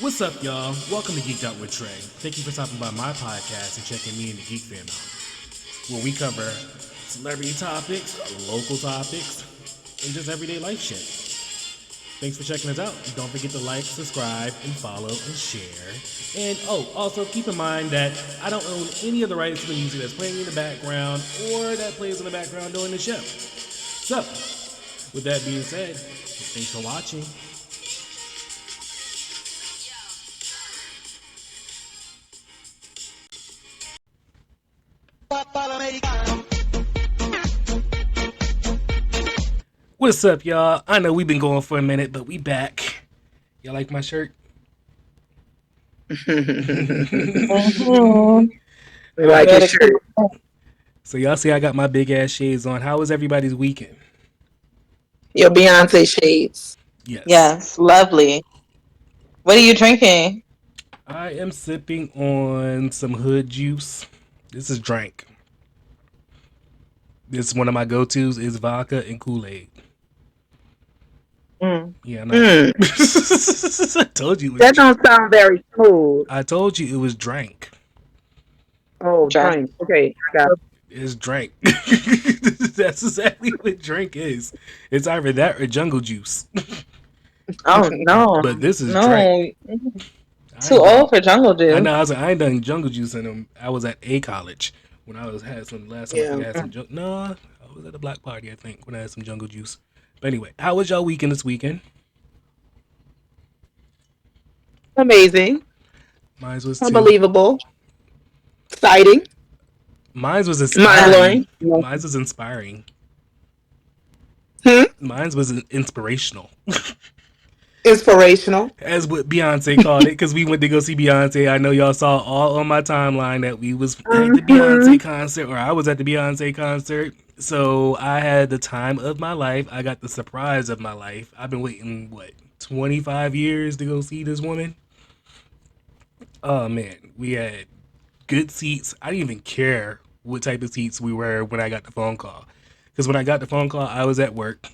What's up, y'all? Welcome to Geek'd with Trey. Thank you for stopping by my podcast and checking me and the Geek Fam out, where we cover celebrity topics, local topics, and just everyday life shit. Thanks for checking us out. Don't forget to like, subscribe, and follow and share. And also keep in mind that I don't own any of the rights to the music that's playing in the background or that plays in the background during the show. So, with that being said, thanks for watching. What's up, y'all? I know we've been going for a minute, but we back. Y'all like my shirt? Mhm. We like your shirt. So y'all see I got my big ass shades on. How was everybody's weekend? Your Beyonce shades. Yes. Yes, lovely. What are you drinking? I am sipping on some hood juice. This is drink. This is one of my go-tos is vodka and Kool-Aid. Mm. Yeah, I told you it was That don't sound very smooth. I told you it was drink. Oh, drink. Okay, I got it. It's drink. That's exactly what drink is. It's either that or jungle juice. Oh no, But this is no, drink. too old for jungle juice. I know. I ain't done jungle juice in them. I was at a college when I had some last time. I think I had some. No, I was at a black party. I think when I had some jungle juice. But anyway, how was y'all weekend this weekend? Amazing. Mine was too. Unbelievable. Exciting. Mine was inspiring. Mine was inspiring. Mine was inspirational. Inspirational. As what Beyonce called it, because we went to go see Beyonce. I know y'all saw all on my timeline that we was at the Beyonce concert, or I was at the Beyonce concert. So I had the time of my life. I got the surprise of my life. I've been waiting, 25 years to go see this woman? Oh, man. We had good seats. I didn't even care what type of seats we were when I got the phone call. Because when I got the phone call, I was at work.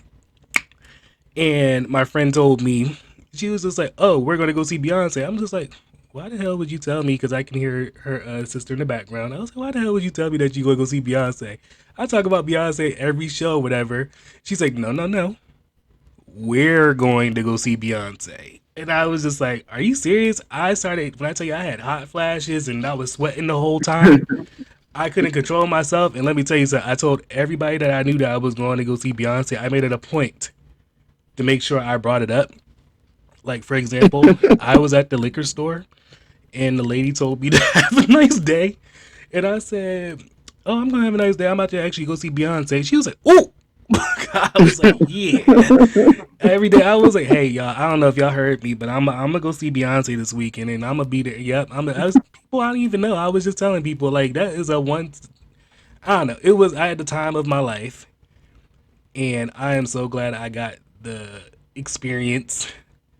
And my friend told me, she was just like, oh, we're going to go see Beyonce. I'm just like, why the hell would you tell me? Because I can hear her sister in the background. I was like, why the hell would you tell me that you're going to go see Beyonce? I talk about Beyonce every show, whatever. She's like, no. We're going to go see Beyonce. And I was just like, are you serious? When I tell you I had hot flashes and I was sweating the whole time. I couldn't control myself. And let me tell you something. I told everybody that I knew that I was going to go see Beyonce. I made it a point to make sure I brought it up. Like, for example, I was at the liquor store and the lady told me to have a nice day. And I said, oh, I'm going to have a nice day. I'm about to actually go see Beyonce. She was like, oh. I was like, yeah. Every day I was like, hey, y'all, I don't know if y'all heard me, but I'm going to go see Beyonce this weekend and I'm going to be there. Yep. People I don't even know. I was just telling people, like, that is I don't know. I had the time of my life. And I am so glad I got the experience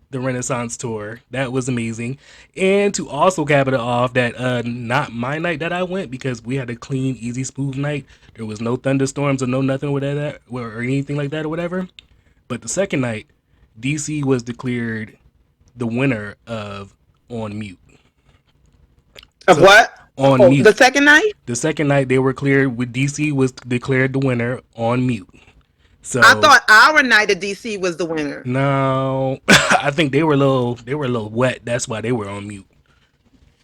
the Renaissance tour. That was amazing. And to also cap it off, that not my night that I went, because we had a clean, easy, smooth night. There was no thunderstorms or no nothing with that or anything like that or whatever. But the second night, DC was declared the winner of On Mute. Of what? On Mute. The second night? The second night they were cleared with DC was declared the winner On Mute. So I thought our night at DC was the winner. No, I think they were a little wet. That's why they were on mute.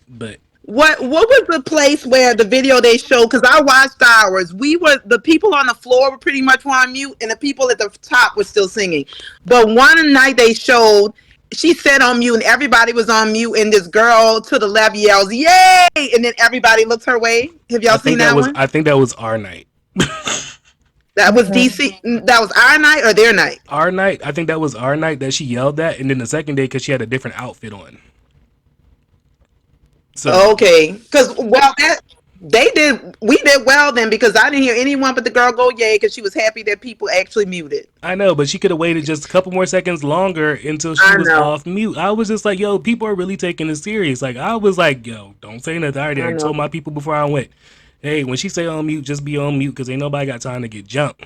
But what was the place where the video they showed? Because I watched ours. The people on the floor were pretty much on mute, and the people at the top were still singing. But one night they showed, she said on mute, and everybody was on mute, and this girl to the left yells, "Yay!" and then everybody looks her way. Have y'all seen that one? I think that was our night. That was DC. That was our night or their night? Our night. I think that was our night that she yelled that, and then the second day because she had a different outfit on. So okay, because we did well then, because I didn't hear anyone but the girl go yay because she was happy that people actually muted. I know, but she could have waited just a couple more seconds longer until she was off mute. I was just like, yo, people are really taking this serious. Like, I was like, yo, don't say nothing. I already told my people before I went, hey, when she say on mute, just be on mute because ain't nobody got time to get jumped.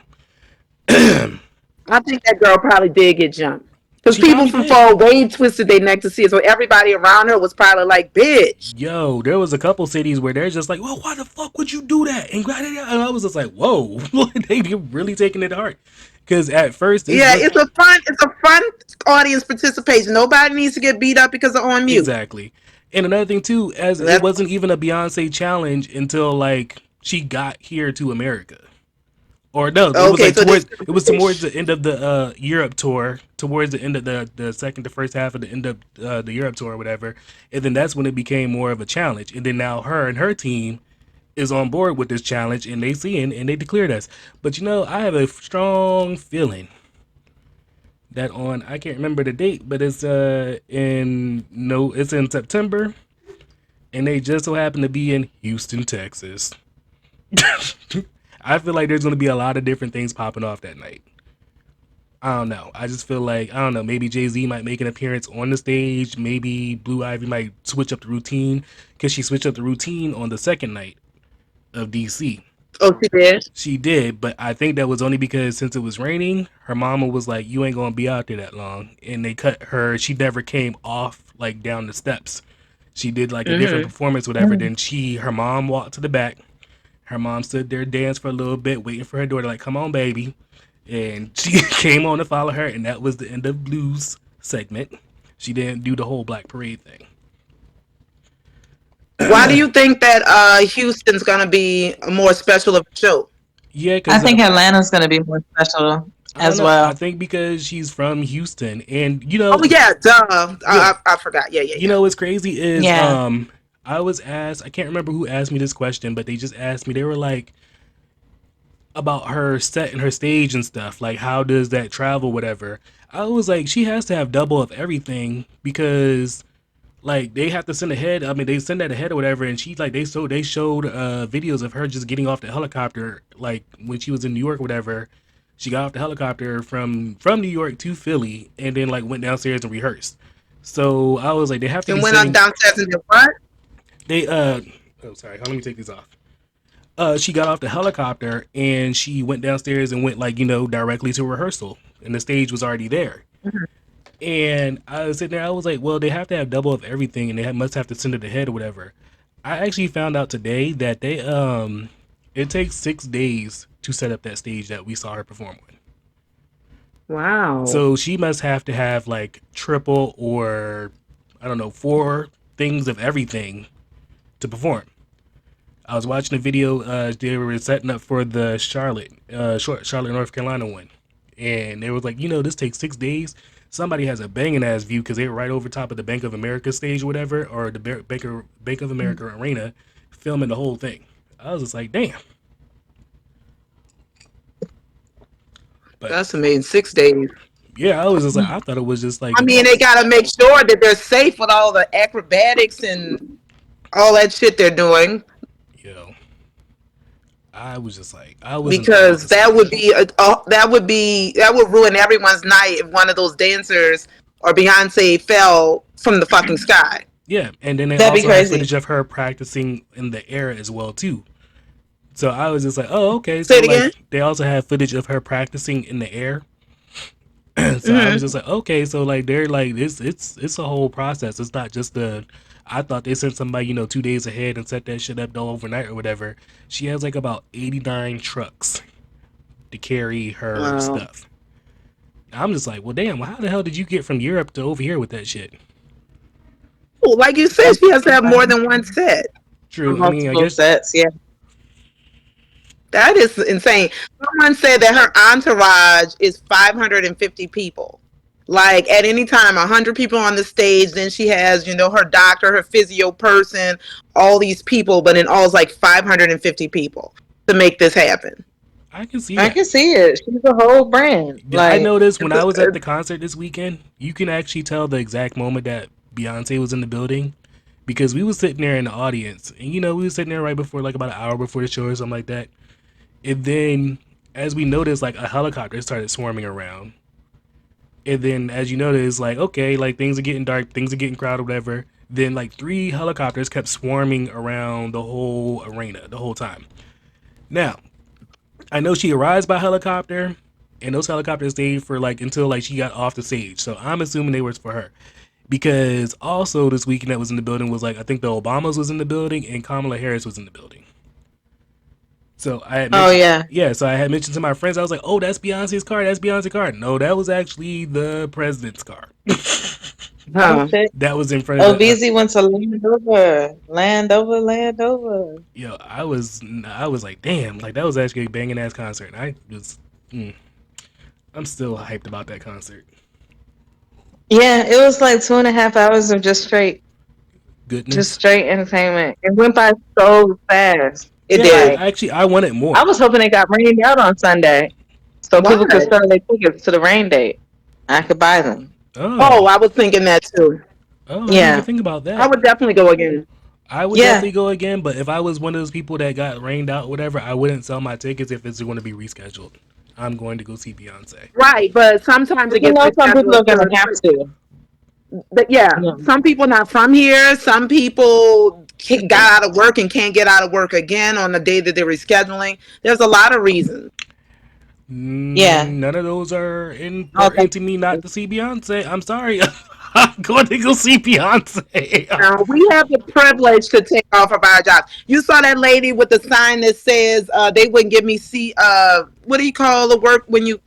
I think that girl probably did get jumped. Because She people probably from did. far away twisted their neck to see it. So everybody around her was probably like, bitch. Yo, there was a couple cities where they're just like, well, why the fuck would you do that? And I was just like, whoa, they be really taking it to heart. Because at first it Yeah, looked it's a fun audience participation. Nobody needs to get beat up because they're on mute. exactly. And another thing too, as it That's wasn't even a Beyonce challenge until like she got here to America. Or no, it was okay. like So this towards the end of the Europe tour, towards the end of the second to first half of the end of the Europe tour or whatever, and then that's when it became more of a challenge. And then now her and her team is on board with this challenge, and they see it and they declared us. But you know, I have a strong feeling that on I can't remember the date, but it's it's in September, and they just so happen to be in Houston, Texas. I feel like there's going to be a lot of different things popping off that night. I don't know. I just feel like, I don't know, maybe Jay-Z might make an appearance on the stage. Maybe Blue Ivy might switch up the routine because she switched up the routine on the second night of DC. oh, she did. She did, but I think that was only because since it was raining, her mama was like, you ain't going to be out there that long. And they cut her. She never came off like down the steps. She did like a different Mm-hmm. performance, whatever. Then her mom walked to the back. Her mom stood there, danced for a little bit, waiting for her daughter, like, come on, baby. And she came on to follow her, and that was the end of Blue's segment. She didn't do the whole Black Parade thing. Why do you think that Houston's gonna be a more special of a show? Yeah, I because think Atlanta's going to be more special I don't as know. I well. think because she's from Houston, and Oh yeah, duh. yeah, I forgot. Yeah, you know what's crazy is Yeah. I was asked, I can't remember who asked me this question, but they just asked me. They were like about her set and her stage and stuff. Like, how does that travel, whatever. I was like, she has to have double of everything because like they have to send ahead. I mean, they send that ahead or whatever, and she like they showed videos of her just getting off the helicopter, like when she was in New York or whatever. She got off the helicopter from New York to Philly, and then like went downstairs and rehearsed. So I was like, they have to be and went on sending. downstairs and did what? They oh sorry, let me take these off. She got off the helicopter and she went downstairs and went like directly to rehearsal, and the stage was already there. And I was sitting there, I was like, well, they have to have double of everything, and must have to send it ahead or whatever. I actually found out today that it takes 6 days to set up that stage that we saw her perform on. Wow. So she must have to have like triple or I don't know 4 things of everything to perform. I was watching a video. They were setting up for the Charlotte, North Carolina one, and they was like, this takes 6 days. Somebody has a banging ass view because they were right over top of the Bank of America stage or whatever, or the Bank of America arena, filming the whole thing. I was just like, damn. But That's amazing. 6 days. yeah, I was just like, I thought it was just like, I mean, they gotta make sure that they're safe with all the acrobatics and all that shit they're doing. I was just like, I was because that would be that would ruin everyone's night if one of those dancers or Beyonce fell from the fucking sky. Yeah, and then they That'd be also had crazy. footage of her practicing in the air as well too. So I was just like, oh, okay. Say So it again? like they also had footage of her practicing in the air. So I was just like, okay, so like they're like it's a whole process. It's not just I thought they sent somebody, 2 days ahead and set that shit up overnight or whatever. She has like about 89 trucks to carry her Wow. stuff. I'm just like, well, damn, how the hell did you get from Europe to over here with that shit? Well, like you said, she has to have more than one set. True. I mean, I Multiple guess sets, yeah. That is insane. Someone said that her entourage is 550 people. Like at any time, 100 people on the stage. Then she has, her doctor, her physio person, all these people. But in all, it's like 550 people to make this happen. I can see I that. can see it. She's a whole brand. I noticed when I was at the concert this weekend, you can actually tell the exact moment that Beyonce was in the building because we was sitting there in the audience, and we was sitting there right before, like about an hour before the show or something like that. And then, as we noticed, like a helicopter started swarming around. And then, as you notice, like okay, like things are getting dark, things are getting crowded, whatever. Then, like 3 helicopters kept swarming around the whole arena the whole time. Now, I know she arrives by helicopter, and those helicopters stayed for like until like she got off the stage. So I'm assuming they were for her. Because also this weekend that was in the building was like I think the Obamas was in the building and Kamala Harris was in the building. So I had Oh mentioned, yeah. yeah. So I had mentioned to my friends, I was like, "Oh, that's Beyonce's car. That's Beyonce's car." No, that was actually the president's car. Oh Huh. shit. That was in front of Oh, the. BZ went to Landover. Landover, Landover. Yo, I was like, damn, like that was actually a banging ass concert. I was, I'm still hyped about that concert. Yeah, it was like 2.5 hours of just Goodness. straight entertainment. It went by so fast. It Yeah, did. Like actually, I wanted I more. was hoping it got rained out on Sunday, so Why? people could sell their tickets to the rain date. I could buy them. Oh, Oh, I was thinking that too. oh, I didn't even Yeah, think about I that. would definitely go again. I would yeah. definitely go again, but if I was one of those people that got rained out, whatever, I wouldn't sell my tickets if it's going to be rescheduled. I'm going to go see Beyonce. Right, but sometimes it You gets know, some people rescheduled. are gonna have to. But yeah, Yeah. some people not from here. Some people got out of work and can't get out of work again on the day that they're rescheduling. There's a lot of reasons. Yeah. None of those are Oh, important to me not to see Beyonce. I'm sorry. I'm going to go see Beyonce. Now, we have the privilege to take off of our jobs. You saw that lady with the sign that says they wouldn't give me what do you call the work when you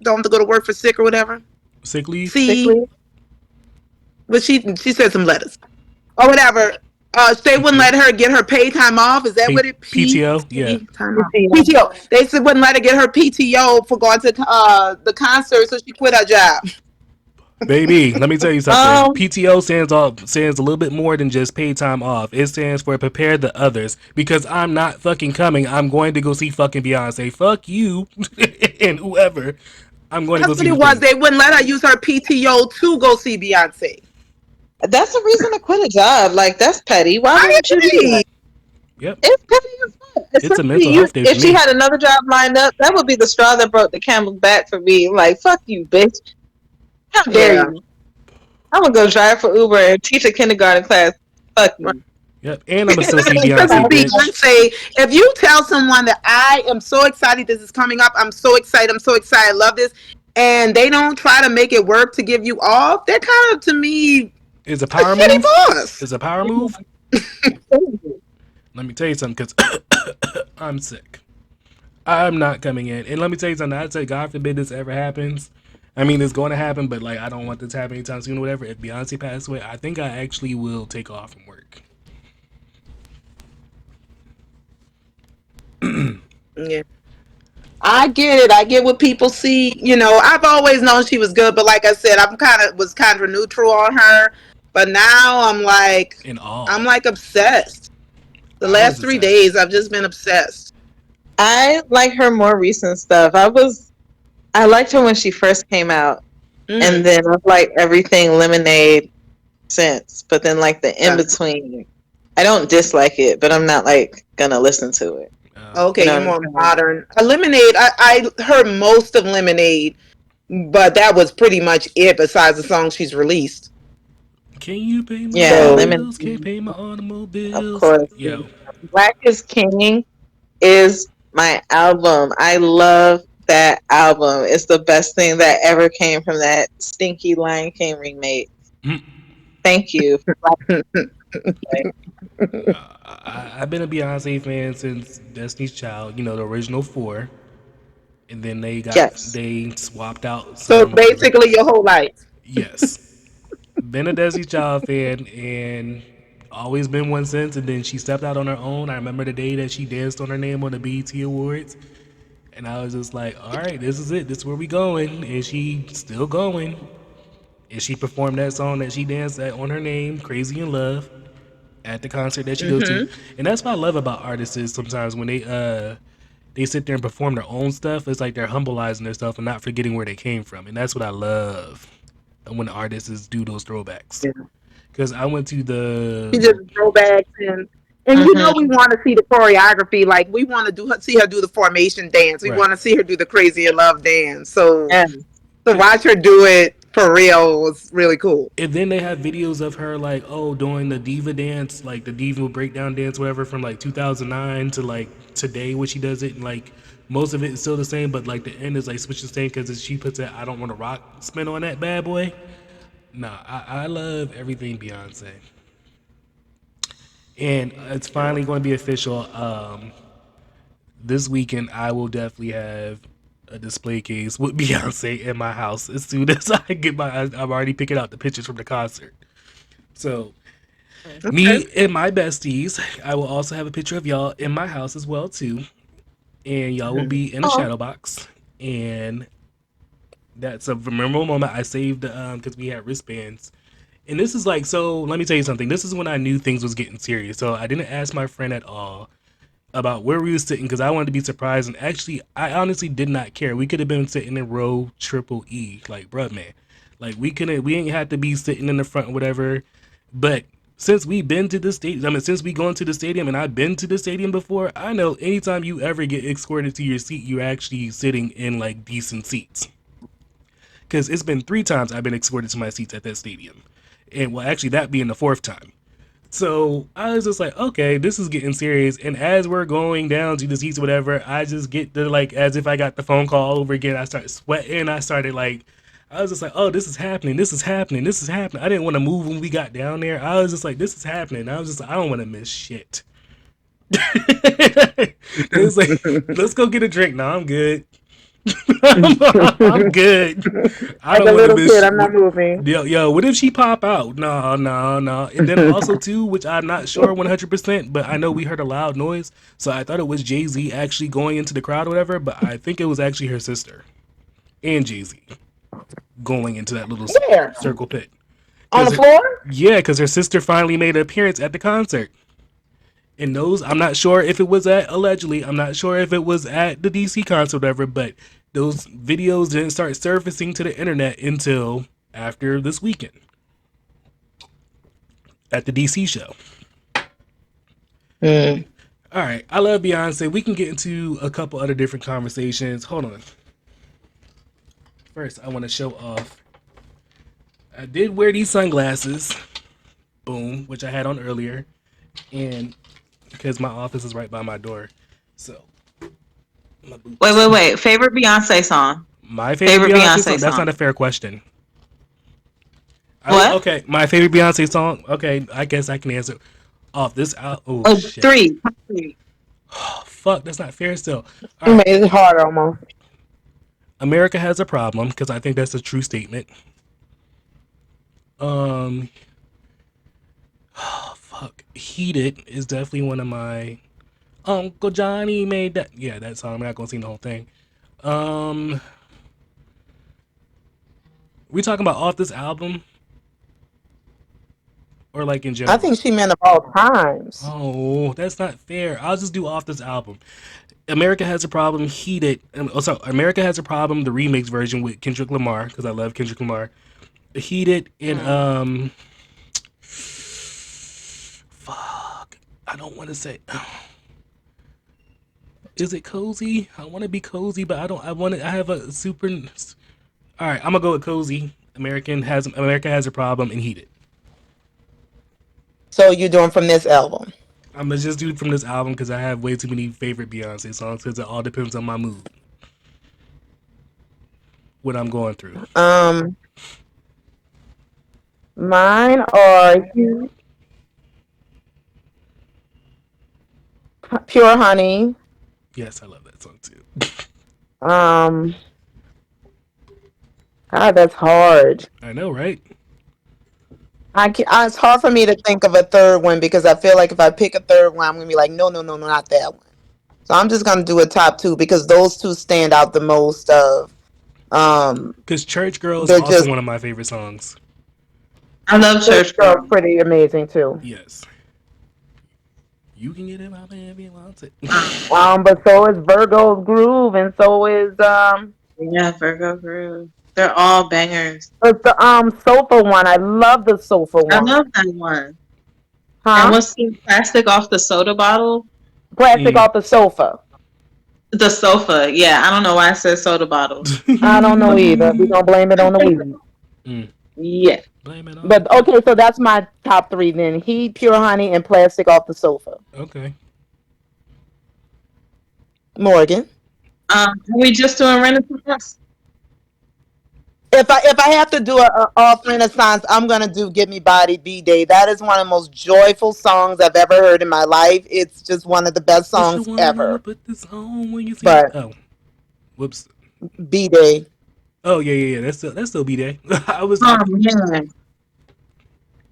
don't have to go to work for sick or whatever? Sick leave? See, Sickly. but she said some letters or whatever. They wouldn't let her get her paid time off. Is that what it PTO? Yeah. time off. PTO. They said wouldn't let her get her PTO for going to the concert, so she quit her job. Baby, let me tell you something. PTO stands a little bit more than just paid time off. It stands for prepare the others. Because I'm not fucking coming. I'm going to go see fucking Beyonce. Fuck you and whoever. I'm going to go That's see what it the was. thing. They wouldn't let her use her PTO to go see Beyonce. That's a reason to quit a job. Like that's petty. Why I would you do agree. that? Yep. It's petty as fuck. It's a Especially mental you. health day If for she me. had another job lined up, that would be the straw that broke the camel's back for me. Like fuck you, bitch. How dare Yeah. you? I'm gonna go drive for Uber and teach a kindergarten class. Fuck you. Yep. And I'm going to still see Because Beyonce, of bitch. Beyonce, if you tell someone that I am so excited this is coming up, I'm so excited, I love this, and they don't try to make it work to give you off, they're kind of, to me, Is a a power shitty move? boss. Is a power move? Let me tell you something, because I'm sick. I'm not coming in. And let me tell you something. I'd say, God forbid this ever happens. I mean, it's going to happen, but like, I don't want this to happen anytime soon or whatever. If Beyonce passes away, I think I actually will take off from work. Yeah. I get it. I get what people see. You know, I've always known she was good, but like I said, was kind of neutral on her. But now In all. I'm like obsessed. The I last was 3 obsessed. days, I've just been obsessed. I like her more recent stuff. I liked her when she first came out, and then I've liked everything Lemonade since. But then like the in between, I don't dislike it, but I'm not like gonna listen to it. Okay, You know you're what more I'm saying? modern. Lemonade, I heard most of Lemonade, but that was pretty much it besides the songs she's released. Can you pay my Yeah, bills? Lemonade. Can't pay my automobiles. Of course. Yo, Black is King is my album. I love that album. It's the best thing that ever came from that stinky Lion King remake. Mm. Thank you. I've been a Beyonce fan since Destiny's Child. You know, the original four, and then Yes. they swapped out. So basically, your whole life. Yes. Been a Destiny's Child fan and always been one since. And then she stepped out on her own. I remember the day that she danced on her name on the BET Awards. And I was just like, all right, this is it. This is where we going. And she still going. And she performed that song that she danced at on her name, Crazy in Love, at the concert that she goes to. And that's what I love about artists is sometimes when they sit there and perform their own stuff, it's like they're humbleizing themselves and not forgetting where they came from. And that's what I love when artists do those throwbacks. Because I went to She the just throwbacks and you know we want to see the choreography. Like we want to see her do the formation dance. We Right. want to see her do the Crazy in Love dance. So Yeah. to watch her do it for real was really cool. and then they have videos of her like doing the diva dance, like the diva breakdown dance, whatever, from like 2009 to like today, when she does it in like Most of it is still the same, but like the end is like switching same because she puts that "I don't want to rock" spin on that bad boy. Nah, I love everything Beyonce, and it's finally going to be official. This weekend I will definitely have a display case with Beyonce in my house as soon as I get my. I'm already picking out the pictures from the concert. So Okay. me and my besties, I will also have a picture of y'all in my house as well too, and y'all will be in a Oh, shadow box. And that's a memorable moment. I saved because we had wristbands. And this is like, so let me tell you something. This is when I knew things was getting serious. So I didn't ask my friend at all about where we were sitting because I wanted to be surprised. And actually, I honestly did not care. We could have been sitting in row triple E, like, bruh, man. Like, we ain't had to be sitting in the front or whatever. But since we've been to the stadium, I mean, since we gone to the stadium and I've been to the stadium before, I know anytime you ever get escorted to your seat, you're actually sitting in like decent seats. Because it's been 3 times I've been escorted to my seats at that stadium. And well, actually, that being the 4th time. So I was just like, okay, this is getting serious. And as we're going down to the seats or whatever, I just get the like, as if I got the phone call all over again. I started sweating. I started like, I was just like, oh, this is happening. This is happening. This is happening. I didn't want to move when we got down there. I was just like, this is happening. I was just like, I don't want to miss shit. It was like, let's go get a drink. No, I'm good. I'm good. I Like don't a want to little miss. kid, I'm not moving. Yo, what if she pop out? No, no, no. And then also too, which I'm not sure 100%, but I know we heard a loud noise, so I thought it was Jay Z actually going into the crowd or whatever, but I think it was actually her sister and Jay Z going into that little Where? circle pit. On the Cause floor? yeah, because her sister finally made an appearance at the concert. And those, I'm not sure if it was at allegedly. I'm not sure if it was at the DC concert or whatever, but those videos didn't start surfacing to the internet until after this weekend at the DC show. Mm. All right, I love Beyonce. We can get into a couple other different conversations. Hold on. First, I want to show off. I did wear these sunglasses, boom, which I had on earlier, and because my office is right by my door, so my boots. wait. Favorite Beyonce song? My favorite Favorite Beyonce song. Beyonce That's not song? a fair question. What? Okay, my favorite Beyonce song. Okay, I guess I can answer. Off this out. Oh Oh, shit. three. Top three. Oh, fuck, that's not fair. Still, all You right. made it hard almost. America has a problem because I think that's a true statement. Um, oh, fuck. Heated is definitely one of my. Uncle Johnny made that. Yeah, that song. I'm not gonna sing the whole thing. Um, we talking about off this album or like in I general? think she meant of all times. Oh, that's not fair. I'll just do off this album. America has a problem. Heated. Also, America has a problem. The remix version with Kendrick Lamar because I love Kendrick Lamar. Heated and fuck. I don't want to say. Is it cozy? I want to be cozy, but I don't. I want to. I have a super. All right, I'm gonna go with cozy. America has a problem and Heated. So you're doing from this album. I'm gonna just do it from this album because I have way too many favorite Beyonce songs because it all depends on my mood, what I'm going through. Um, Mine are Pure Honey. Yes, I love that song too. Um, God, that's hard. I know, right? It's hard for me to think of a third one because I feel like if I pick a third one, I'm gonna be like, no, no, no, no, not that one. So I'm just gonna do a top two because those two stand out the most. Because Church Girl is They're also just one of my favorite songs. I love Church Church Girl, Girl. pretty amazing too. Yes. You can get it out there if you want it. But so is Virgo's Groove, and so is Yeah, Virgo Groove. They're all bangers. the sofa one. I love the sofa I one. love that one. And Huh? what's the plastic off the soda bottle? Plastic off the sofa. The sofa. Yeah, I don't know why I said soda bottle. I don't know either. We're gonna blame it on the weed. Mm. Yeah. Blame it on. But okay, so that's my top three then. Heat, Pure Honey, and Plastic off the Sofa. Okay. Morgan. Are we just doing Renaissance? If I have to do a off Renaissance, I'm gonna do "Get Me Body B-Day." That is one of the most joyful songs I've ever heard in my life. It's just one of the best What you songs wanna ever. put this on when you see me? But Oh, whoops. B-Day. Oh yeah. That's still B Day. I was. Oh man,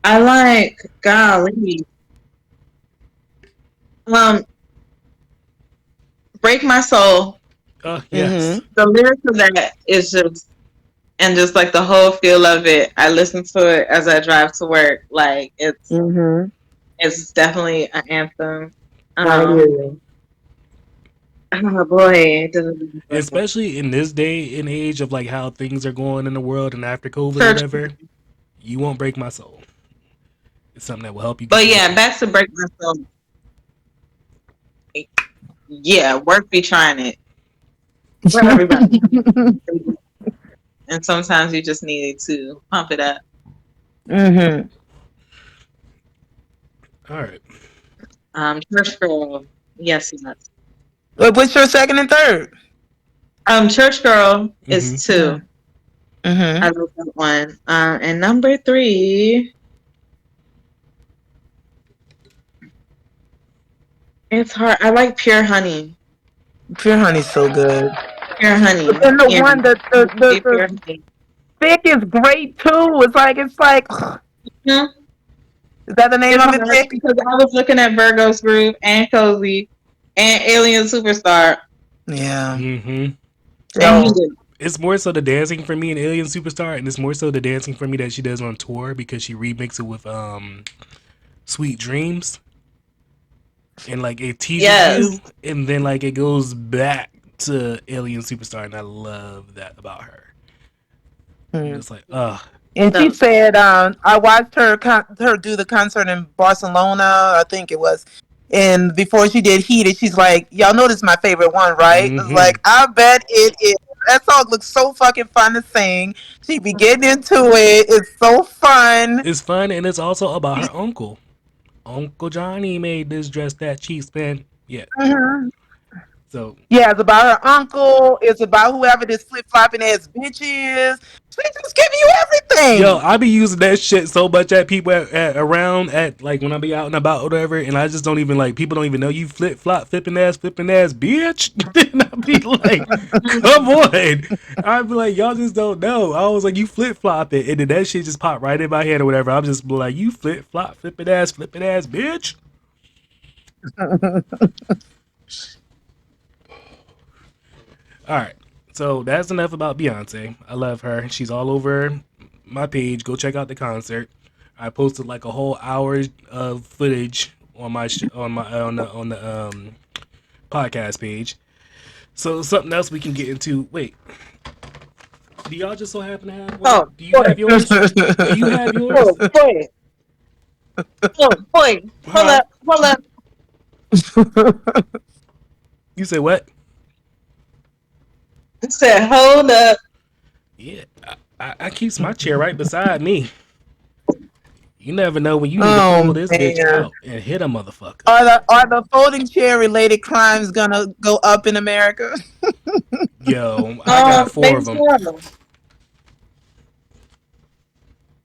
I like golly. Um, "Break My Soul." Yes. Mm-hmm. The lyrics of that is just, and just like the whole feel of it. I listen to it as I drive to work. Like Mm-hmm. it's definitely an anthem. I hear Um, you. oh boy, Especially in this day and age of like how things are going in the world and after COVID or church. whatever, you won't break my soul. It's something that will help you get But through yeah, shit. back to "Break My Soul." Yeah, work be trying it for everybody, and sometimes you just need to pump it up. Mm-hmm. All right. Church Girl. Yes, yes. What's your second and third? Church Girl is Mm-hmm. two. I Mm-hmm. love that one. And number three, it's hard. I like Pure Honey. Pure Honey's so good. Pure But Honey. then the Yeah, one Pure the Honey. thick is great too. It's like Yeah, is that the name it's of it? hard Thick? because I was looking at Virgo's Groove and Cozy and Alien Superstar, Yeah. Mm-hmm. and he So did. It's more so the dancing for me in Alien Superstar, and it's more so the dancing for me that she does on tour because she remixes it with Sweet Dreams, and like it teases Yes. you, and then like it goes back to Alien Superstar, and I love that about her. I'm mm. just like, ugh. And she So, said, I watched her do the concert in Barcelona, I think it was. And before she did Heated, she's like, "Y'all know this is my favorite one, right?" I was Mm-hmm. like, "I bet it is." That song looks so fucking fun to sing. She be getting into it. It's so fun. It's fun, and it's also about her uncle. Uncle Johnny made this dress that cheap spin. Yeah. Mhm. So, Yeah, it's about her uncle. It's about whoever this flip flopping ass bitch is. She just giving you yo, everything. I be using that shit so much at people around at like when I be out and about or whatever, and I just don't even like people don't even know you flip flop flipping ass bitch. Then I be like, come on. I be like, y'all just don't know. I was like, you flip flop it, and then that shit just popped right in my head or whatever. I'm just like, you flip flop flipping ass bitch. All right. So that's enough about Beyonce. I love her. She's all over my page. Go check out the concert. I posted like a whole hour of footage on my on the podcast page. So something else we can get into. Wait, do y'all just so happen to have one? oh, Do you boy, have yours? Do you have yours? boy, boy, boy. Huh? Hold up. You say what? I said, hold up. Yeah, I keeps my chair right beside me. You never know when you need to pull Oh this bitch man. out and hit a motherfucker. Are the folding chair related crimes gonna go up in America? Yo, I got four Maybe of them. so.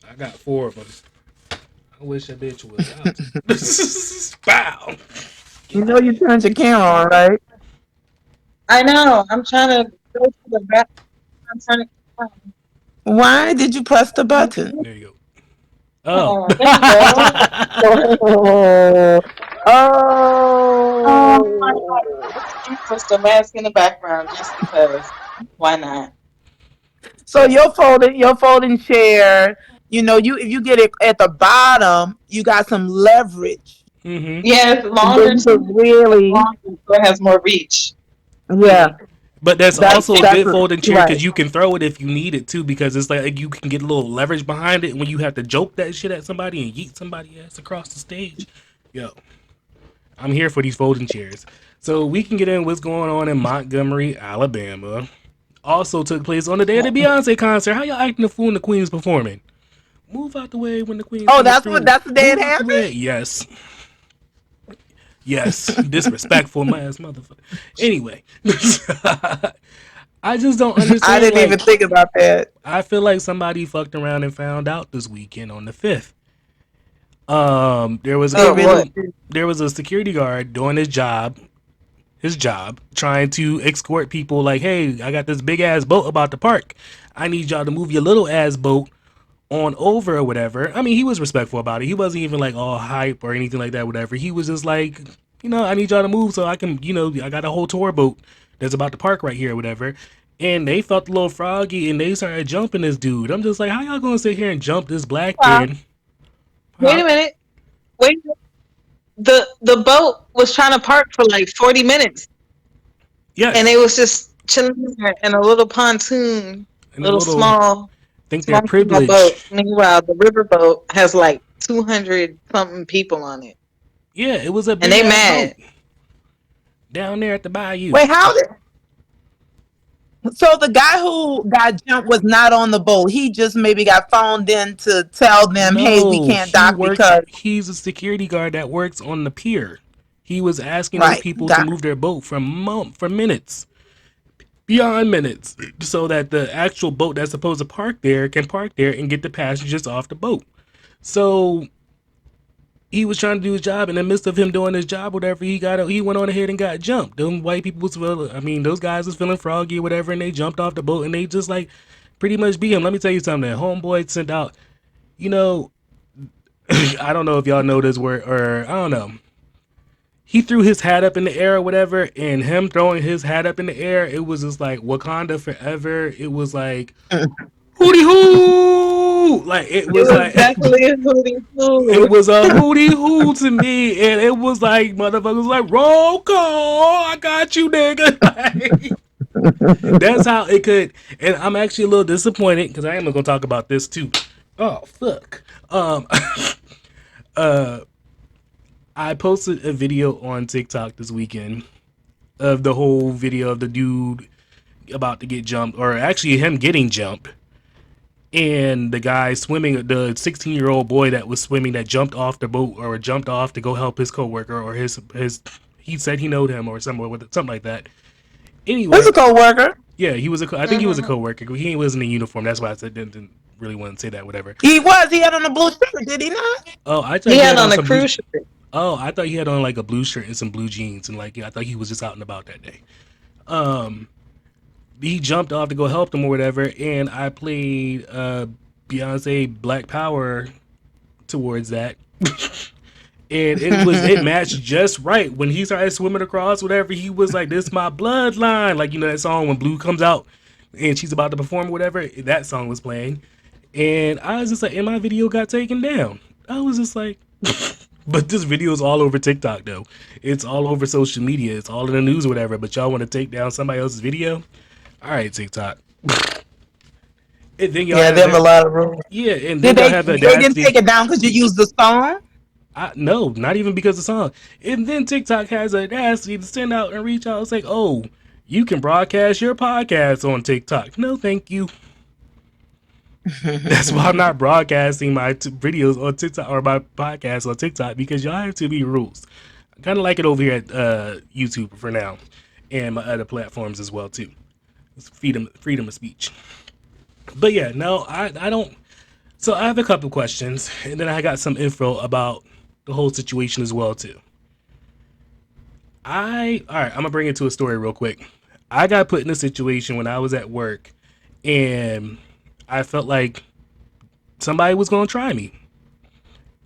I got four of them. I wish that bitch was out. Bow. You know you turned your camera on, right? I know. I'm trying to go to the back. I'm trying to. Why did you press the button? There you go. Oh. Oh, there you go. Oh, Oh my God. oh. Just the mask in the background just because. Why not? So your folding chair, you know, you if you get it at the bottom, you got some leverage. Mm-hmm. Yes, And longer then you could too. really, Longer so it has more reach. yeah, But that's that's also a that's good folding chair right. because you can throw it if you need it too. Because it's like you can get a little leverage behind it when you have to joke that shit at somebody and yeet somebody ass across the stage. Yo, I'm here for these folding chairs. So we can get in what's going on in Montgomery, Alabama. Also took place on the day of the Beyonce concert. How y'all acting the fool when the Queen's performing? Move out the way when the Queen's Oh, coming through. that's the day it Move out the happened. way. Yes. Yes, disrespectful ass motherfucker. Anyway, I just don't I understand. didn't even Like, think about that. I feel like somebody fucked around and found out this weekend on the 5th. There was a They Oh, really what? couple. There was a security guard doing his job, trying to escort people. Like, hey, I got this big ass boat about to park. I need y'all to move your little ass boat on over or whatever. I mean, he was respectful about it. He wasn't even like all hype or anything like that, whatever. He was just like, I need y'all to move so I can, I got a whole tour boat that's about to park right here or whatever. And they felt a little froggy and they started jumping this dude. I'm just like, how y'all gonna sit here and jump this black Wow. man? Wait Huh? a minute. Wait. The boat was trying to park for like 40 minutes, and Yes. it was just chilling there in a little pontoon, And a little little small, think they're small boat. privileged. Meanwhile, the river boat has like 200 something people on it, Yeah, it was a and big they ass boat mad. down there at the bayou. wait. How did so the guy who got jumped was not on the boat? He just maybe got phoned in to tell them, "Hey, we No, can't dock because he's a security guard that works on the pier. He was asking those right, people to got move their boat for minutes, beyond minutes, so that the actual boat that's supposed to park there can park there and get the passengers off the boat. So he was trying to do his job. In the midst of him doing his job, whatever, he went on ahead and got jumped. Them white people was, well, I mean, those guys was feeling froggy or whatever, and they jumped off the boat and they just like pretty much beat him. Let me tell you something. Homeboy sent out, you know, I don't know if y'all know this word, or I don't know. He threw his hat up in the air or whatever, and him throwing his hat up in the air, it was just like Wakanda forever. It was like hootie hoo, like it It was was like definitely a hootie it hoo. was a hootie hoo to me, and it was like motherfuckers like roll call, I got you, nigga. Like, that's how it could. And I'm actually a little disappointed because I am gonna talk about this too. Oh fuck. Uh, I posted a video on TikTok this weekend of the whole video of the dude about to get jumped, or actually him getting jumped, and the guy swimming, the 16-year-old boy that was swimming that jumped off the boat or jumped off to go help his coworker or his he said he knowed him or something like that. was Anyway, a co-worker. yeah, he was I think he was a Mm-hmm. coworker. He wasn't in uniform. That's why I said didn't really want to say that. Whatever. He was. He had on a blue shirt, did he not? Oh, I thought He he had had on on a some blue. cruise ship. Oh, I thought he had on like a blue shirt and some blue jeans, and like I thought he was just out and about that day. Um, he jumped off to go help them or whatever, and I played Beyonce Black Power towards that. And it matched just right when he started swimming across whatever. He was like, this my bloodline, like that song when Blue comes out and she's about to perform whatever, that song was playing. And I was just like, and my video got taken down. I was just like, but this video is all over TikTok though. It's all over social media. It's all in the news or whatever. But y'all want to take down somebody else's video? All right, TikTok. And then y'all Yeah, have them a the, lot of room. yeah, and Did then y'all they? have the They didn't take audacity. it down because you used the song. No, not even because of the song. And then TikTok has the audacity to send out and reach out. It's like, oh, you can broadcast your podcast on TikTok. No, thank you. That's why I'm not broadcasting my videos on TikTok or my podcast on TikTok, because y'all have too many rules. I kind of like it over here at YouTube for now, and my other platforms as well too. It's freedom of speech. But yeah, no, I don't. So I have a couple questions, and then I got some info about the whole situation as well too. All right, I'm gonna bring it to a story real quick. I got put in a situation when I was at work, and I felt like somebody was gonna try me,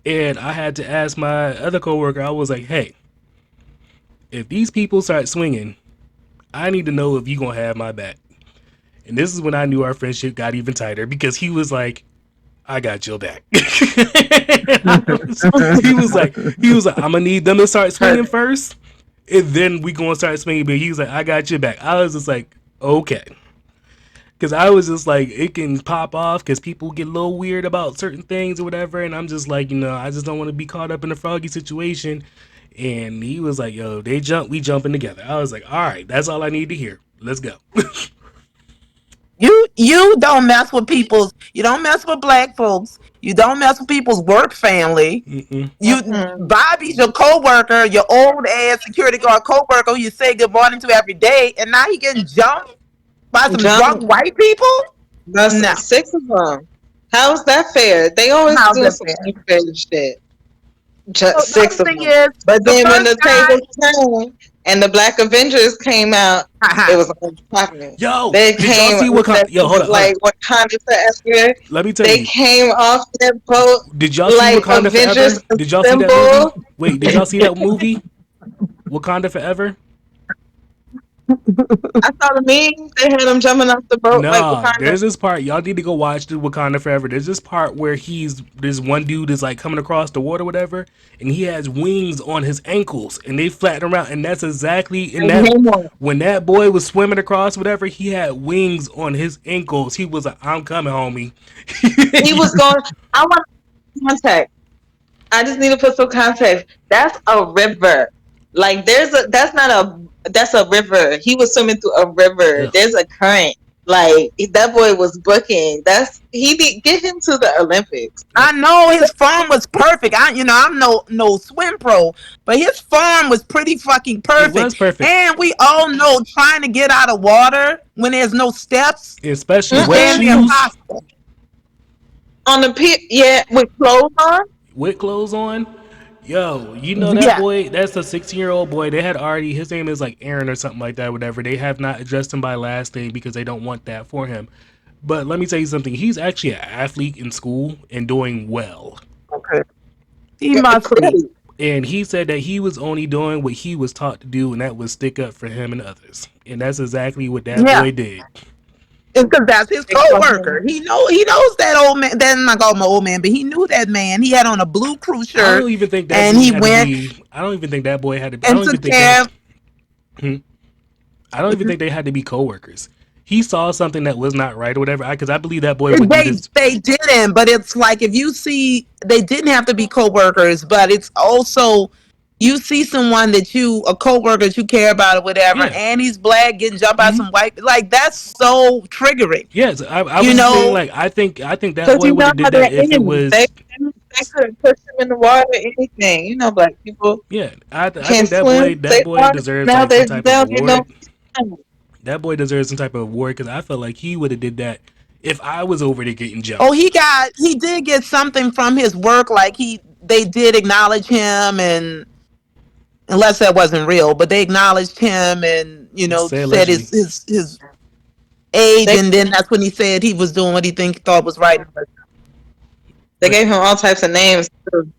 and I had to ask my other coworker. I was like, "Hey, if these people start swinging, I need to know if you gonna have my back." And this is when I knew our friendship got even tighter because he was like, I got your back. He was like, I'm gonna need them to start swinging first, and then we gonna start swinging. But he was like, I got your back. I was just like, okay, because I was just like, it can pop off because people get a little weird about certain things or whatever, and I'm just like, I just don't want to be caught up in a froggy situation. And he was like, yo, they jump, we jumping together. I was like, all right, that's all I need to hear. Let's go. You don't mess with people's. You don't mess with black folks. You don't mess with people's work family. Mm-mm. You Bobby's your coworker, your old ass security guard coworker who you say good morning to every day, and now he getting jumped by some drunk Jump. white people? That's No. 6 of them. How's that fair? They always How's do that some fair? unfair shit. Just So the six other of thing them. is, But the then when first the tables turned and the Black Avengers came out, it guy. was unpopular. Yo, They did y'all came see with that Yo, hold up, hold up. like Wakanda Forever. Let me tell They you. came off that boat Did y'all see like Wakanda Avengers Forever? Did y'all see that movie? Assemble. Wait, did y'all see that movie? Wakanda Forever? I saw the memes. They had them jumping off the boat like Nah, Wakanda. there's this part. Y'all need to go watch the Wakanda Forever. There's this part where this one dude is like coming across the water, whatever, and he has wings on his ankles, and they flatten around, and that's exactly in And that him on. when that boy was swimming across, whatever, he had wings on his ankles. He was like, "I'm coming, homie." He was going. I want context. I just need to put some context. That's a river. Like that's a river. He was swimming through a river. Ugh. There's a current. Like that boy was booking. He did get him to the Olympics. I know his form was perfect. I'm no swim pro, but his form was pretty fucking It was perfect. perfect, And we all know trying to get out of water when there's no steps especially is wet damn near shoes impossible. On the pier, yeah, with clothes on. with clothes on. Yo, you know that Yeah. boy? That's a 16-year-old boy. They had already. His name is like Aaron or something like that. Whatever. They have not addressed him by last name because they don't want that for him. But let me tell you something. He's actually an athlete in school and doing well. Okay. He Yeah, must be. clearly. And he said that he was only doing what he was taught to do, and that was stick up for him and others. And that's exactly what that Yeah. boy did. It's because that's his co-worker. He knows that old man. Then I call him an old man, but he knew that man. He had on a blue crew I shirt, don't even think that and dude he had to went be. I don't even think that boy had to. I and don't even took think care. they. I don't even think they had to be coworkers. He saw something that was not right or whatever. Because I believe that boy would do this. They didn't, but it's like if you see, they didn't have to be co-workers, but it's also you see someone a co-worker that you care about or whatever, Yeah. and he's black getting jumped by some white, like that's so triggering. Yes, I You was just saying, know, like, I think that Because boy you would know have how did they're that if it enemies. was. They could push him in the water, anything. You know, black people Yeah, I can't think swim. that They boy water. deserves Now like some they type of now they know. award. That boy deserves some type of award because I felt like he would have did that if I was over there getting oh, jumped. he did get something from his work, like they did acknowledge him, and unless that wasn't real, but they acknowledged him and Say said allegedly. his age, They and then that's when he said he was doing what he thought was right. they But gave him all types of names. Too.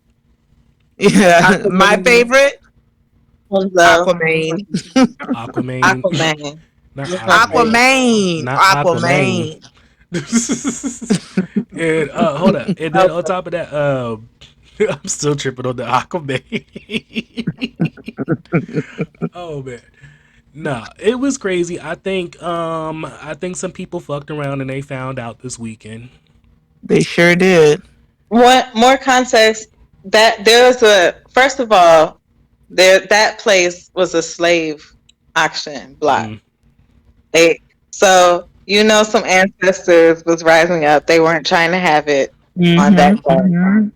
Yeah, my Aquaman, favorite, Punzo, Aquaman, Aquaman, Aquaman. not That's my Aquaman, favorite. not Aquaman. Aquaman. And hold up, and then on top of that, I'm still tripping on the Aquaman. Oh man. Nah, it was crazy. I think some people fucked around and they found out this weekend. They sure did. What more context? That there was a first of all, that place was a slave auction block. Mm, So some ancestors was rising up. They weren't trying to have it on that day.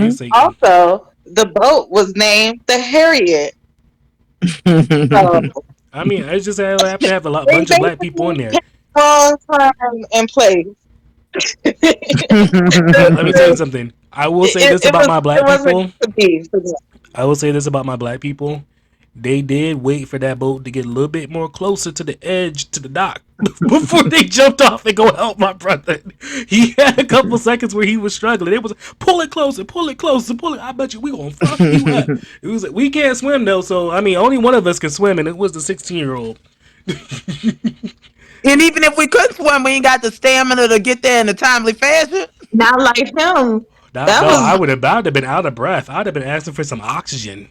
they Satan. Also, the boat was named the Harriet. So I mean, I just have to have a they bunch of black people basically in there. picked the wrong time and place. Let me tell you something. I will say this about my It black wasn't people. to be. For them. I will say this about my black people. They did wait for that boat to get a little bit more closer to the edge to the dock before they jumped off and go help my brother. He had a couple seconds where he was struggling. It was pull it closer, pull it closer, pull it. I bet you we gonna fuck you up. It was like, we can't swim though, so I mean only one of us can swim, and it was the 16-year-old. And even if we could swim, we ain't got the stamina to get there in a timely fashion. Not like him. That No, I was would have been out of breath. I'd have been asking for some oxygen.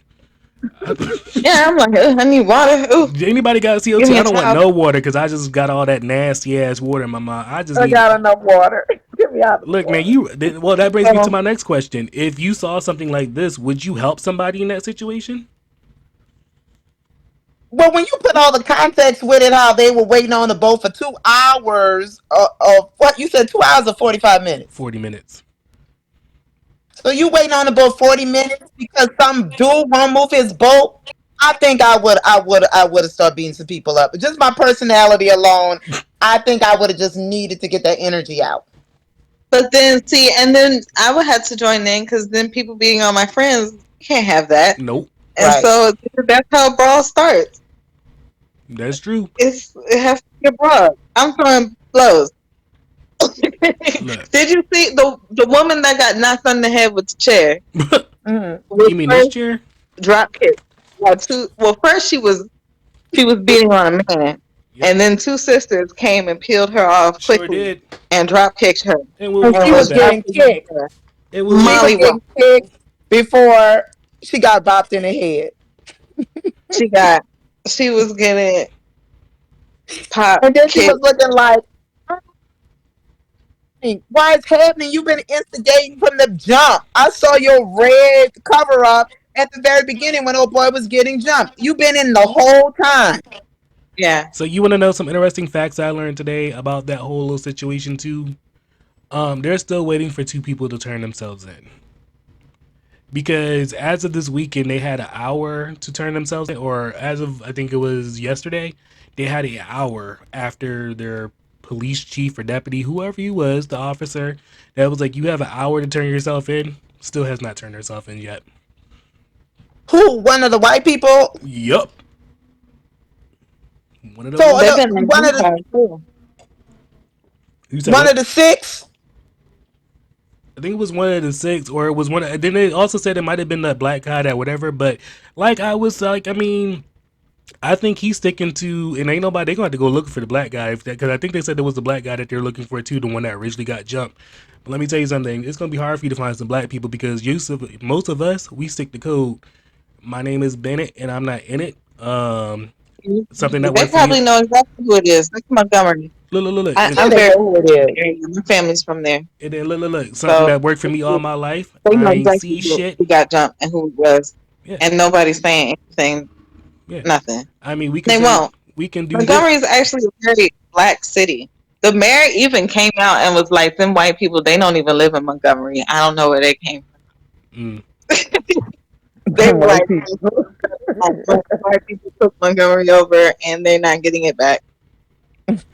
yeah. I'm like, I need water. Ooh, Anybody got give CO2? me I a don't want towel. no water because I just got all that nasty ass water in my mouth. I just I need. got enough water. Get me out of the Look, man, water. well, that brings me to my next question. If you saw something like this, would you help somebody in that situation? Well, when you put all the context with it, how they were waiting on the boat for 2 hours, of what you said, 2 hours or 45 minutes. 40 minutes. So you waiting on about 40 minutes because some dude won't move his boat? I think I would have started beating some people up. Just my personality alone, I think I would have just needed to get that energy out. But then see, and then I would have to join in because then people being on my friends, you can't have that. Nope. And Right. so that's how brawl starts. That's true. It has to be a brawl. I'm throwing blows. Look. Did you see the woman that got knocked on the head with the chair? You mean this chair? Drop kick. Well, first she was beating on a man, Yep. and then two sisters came and peeled her off Sure quickly did. and drop kicked her. And we'll And leave she it was at that. getting kicked. And we'll She leave was Molly it. getting kicked before she got bopped in the head. She was getting popped. And then she kicked. was looking like, why is happening? You've been instigating from the jump. I saw your red cover up at the very beginning when old boy was getting jumped. You've been in the whole time. Yeah. So you want to know some interesting facts I learned today about that whole little situation too? They're still waiting for two people to turn themselves in. Because as of this weekend, they had an hour to turn themselves in, or as of I think it was yesterday, they had an hour after their police chief or deputy, whoever he was, the officer, that was like, you have an hour to turn yourself in. Still has not turned herself in yet. Who? One of the white people? Yup. One of those. So They've been one of the You said one what? of the six? I think it was one of the six, or it was one. Then they also said it might have been the black guy that whatever. But like I was like, I mean, I think he's sticking to, and ain't nobody. They gonna have to go looking for the black guy because I think they said there was the black guy that they're looking for too, the one that originally got jumped. But let me tell you something. It's gonna be hard for you to find some black people because most of us we stick to code. My name is Bennett, and I'm not in it. Something that They worked for me. probably know exactly who it is. Look, Montgomery. Look. I'm very aware of the area. My family's from there. And then look. Something So that worked for me all my life. they know I ain't exactly see shit. who got jumped and who it was. Yeah. And nobody's saying anything. Yeah. Nothing. I mean, we They can won't. we can do Montgomery this. is actually a very black city. The mayor even came out and was like, "Them white people, they don't even live in Montgomery. I don't know where they came from." They were like, white people took Montgomery over, and they're not getting it back.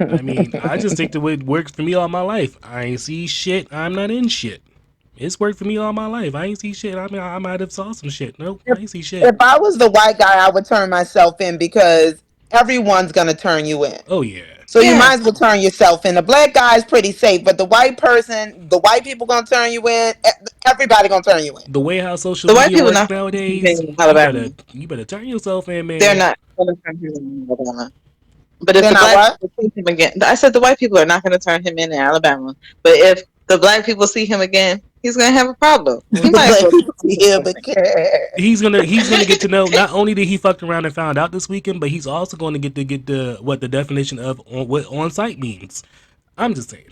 I mean, I just think the way it works for me all my life. I ain't see shit. I'm not in shit. It's worked for me all my life. I ain't see shit. I mean, I might have saw some shit. Nope, I ain't see shit. If I was the white guy, I would turn myself in because everyone's gonna turn you in. Oh yeah. So you might as well turn yourself in. The black guy is pretty safe, but the white people gonna turn you in. Everybody gonna turn you in. The way how social The white media people works not nowadays, in Alabama. you better turn yourself in, man. They're not going to turn him in Alabama. But if They're the not black people see him again, I said the white people are not going to turn him in Alabama. But if the black people see him again, he's going to have a problem. He might as well. He's gonna get to know. Not only did he fucked around and found out this weekend, but he's also going to get the what the definition of what on site means. I'm just saying.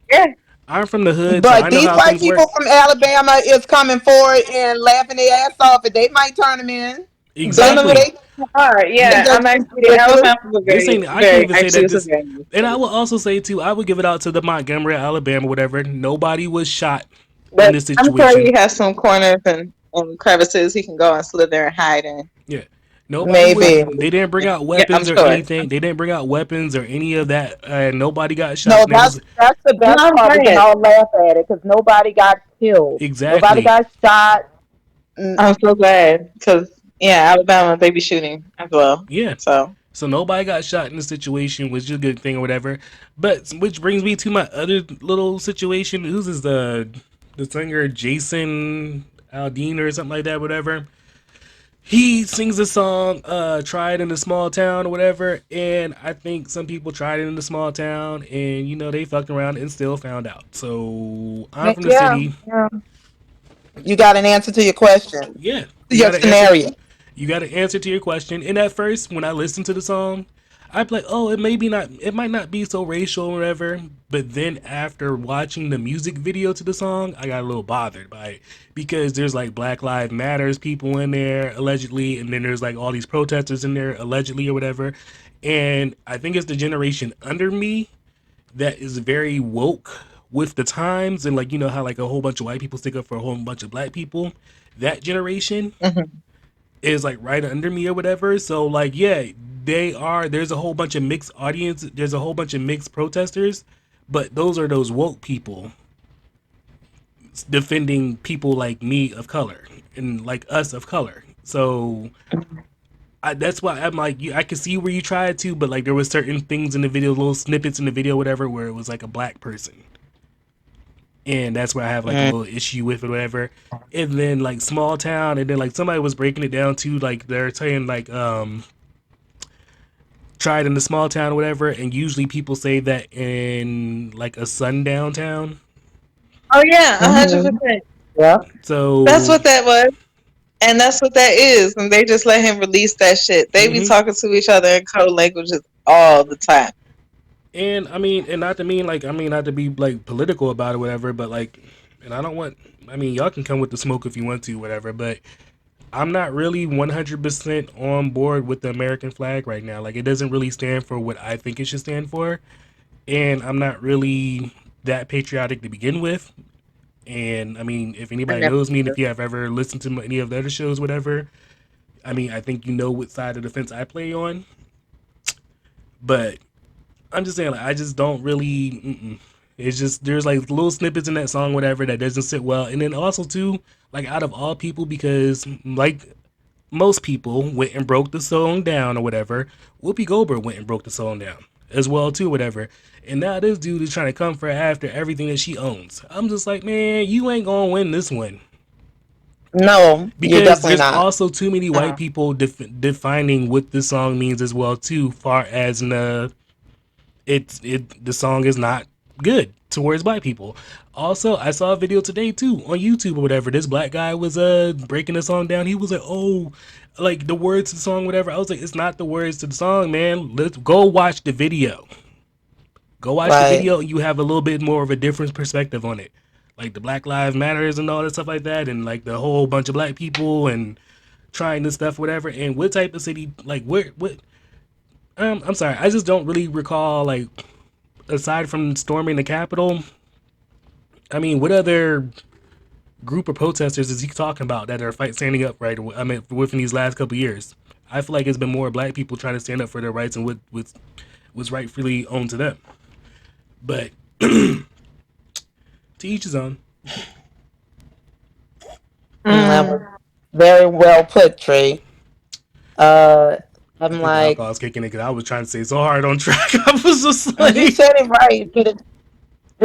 Yeah. I'm from the hood, But so I know these how white things people work. from Alabama is coming forward and laughing their ass off, and they might turn them in. Exactly. Yeah, I'm actually Alabama. This ain't. I can't even say that. This, and I will also say too. I would give it out to the Montgomery, Alabama, whatever. Nobody was shot in this I'm situation. sure he has some corners and crevices he can go and slither and hide in. Yeah. Nobody Maybe. they didn't bring out weapons or sure. anything. They didn't bring out weapons or any of that. Nobody got shot. No, And it was- that's the best No, I'm part. We can saying. all laugh at it because nobody got killed. Exactly. Nobody got shot. I'm so glad because Alabama they be shooting as well. Yeah. So nobody got shot in the situation, which is a good thing or whatever. But which brings me to my other little situation. Who's is the singer Jason Aldean or something like that, whatever. He sings a song, "Try It in a Small Town" or whatever, and I think some people tried it in a small town, and they fucked around and still found out. So I'm from the city. Yeah. You got an answer to your question. Yeah, Your scenario. You got an answer to your question. And at first, when I listened to the song, I'd be like, "Oh, it might not be so racial or whatever." But then after watching the music video to the song, I got a little bothered by it because there's like Black Lives Matters people in there allegedly, and then there's like all these protesters in there allegedly or whatever. And I think it's the generation under me that is very woke with the times and like you know how like a whole bunch of white people stick up for a whole bunch of black people. That generation Mhm. is like right under me or whatever. So like yeah, they are. There's a whole bunch of mixed audience. There's a whole bunch of mixed protesters, but those are those woke people defending people like me of color and like us of color. So that's why I'm like, I can see where you tried to, but like there was certain things in the video, little snippets in the video, whatever, where it was like a black person, and that's where I have like a Mm. little issue with it, whatever. And then like small town, and then like somebody was breaking it down too, like they're saying like tried in the small town or whatever, and usually people say that in like a sundown town. Oh yeah, 100%. Mhm. Yep. That's So what that was. And that's what that is. And they just let him release that shit. They be mm-hmm. talking to each other in code languages all the time. And I mean, and not to mean like, I mean, not to be like political about it, whatever, but like, and I don't want, I mean, y'all can come with the smoke if you want to, whatever, but I'm not really 100% on board with the American flag right now. Like, it doesn't really stand for what I think it should stand for. And I'm not really that patriotic to begin with. And I mean, if I anybody never knows me and do. if you have ever listened to any of the other shows, whatever, I mean, I think you know what side of the fence I play on. But I'm just saying, like, I just don't really. It's just there's like little snippets in that song, whatever, that doesn't sit well. And then also too, like out of all people, because like most people went and broke the song down or whatever, Whoopi Goldberg went and broke the song down as well too, whatever. And now this dude is trying to come for her after everything that she owns. I'm just like, man, you ain't gonna win this one No, you're because definitely there's not. also too many white people defining what this song means as well too, far as in the song is not good towards black people. Also, I saw a video today too on YouTube or whatever. This black guy was breaking the song down. He was like, "Oh, like the words to the song, whatever." I was like, "It's not the words to the song, man. Let's go watch the video. Go watch the Right. video, and you have a little bit more of a different perspective on it." Like the Black Lives Matters and all that stuff like that, and like the whole bunch of black people and trying this stuff, whatever. And what type of city, like what? I'm sorry, I just don't really recall like aside from storming the Capitol, I mean, what other group of protesters is he talking about that are standing up right? I mean, within these last couple of years, I feel like it's been more black people trying to stand up for their rights and what was rightfully owned to them. But to each his own. That was Mm. very well put, Trey. Uh, I I'm think the like, alcohol's kicking in because I was trying to say so hard on track. I was just you like, said it right, but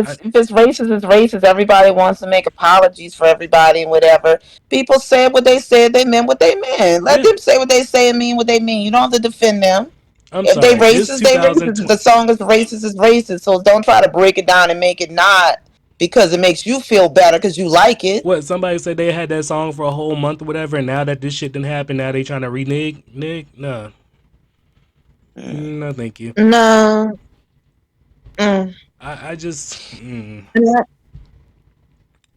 I, if it's racist, it's racist. Everybody wants to make apologies for everybody and whatever. People said what they said. They meant what they meant. Let yeah, them say what they say and mean what they mean. You don't have to defend them. I'm If they sorry. It's racist, they racist. If 2020. the song is racist, it's racist. So don't try to break it down and make it not because it makes you feel better because you like it. What somebody said they had that song for a whole month or whatever, and now that this shit didn't happen, now they trying to renege? No, Mm. no, thank you. No. Mm. I just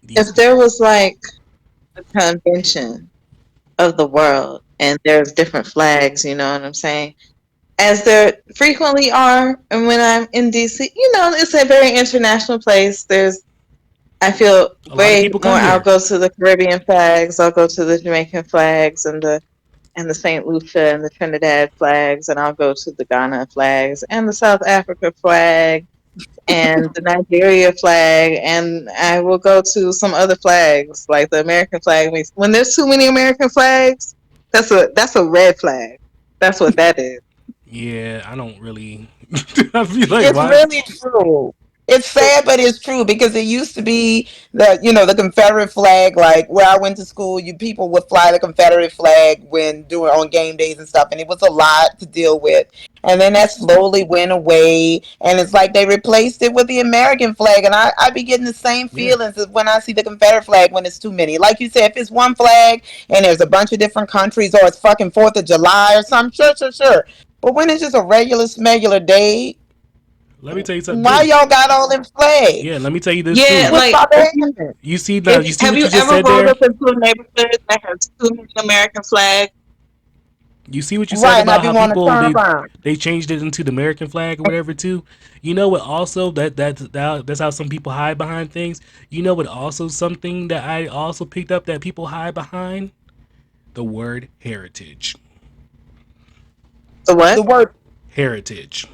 these If there people. was like a convention of the world and there's different flags, you know what I'm saying? As there frequently are, and when I'm in DC, it's a very international place. I feel A lot of way people more. come I'll here. go to the Caribbean flags. I'll go to the Jamaican flags and the Saint Lucia and the Trinidad flags, and I'll go to the Ghana flags and the South Africa flag and the Nigeria flag, and I will go to some other flags like the American flag. When there's too many American flags, that's a red flag. That's what that is. Yeah, I don't really. I feel like It's why? really true. It's sad, but it's true because it used to be the Confederate flag. Like where I went to school, you people would fly the Confederate flag when doing on game days and stuff, and it was a lot to deal with. And then that slowly went away, and it's like they replaced it with the American flag. And I be getting the same Yeah, feelings as when I see the Confederate flag when it's too many. Like you said, if it's one flag and there's a bunch of different countries, or it's fucking Fourth of July or something, sure. But when it's just a regular smegular day, let me tell you something why too. y'all got all them Yeah, flags? let me tell you this Yeah, too. What's like about to happen? You see now, if you see have what you you just ever said rolled there. up into a neighborhood that has too many American flags? You see what you said Right, not about be how want to people turn around. they changed it into the American flag or whatever too. You know what? Also, that's how some people hide behind things. You know what? Also, something that I also picked up that people hide behind the word heritage. The what? The word Heritage.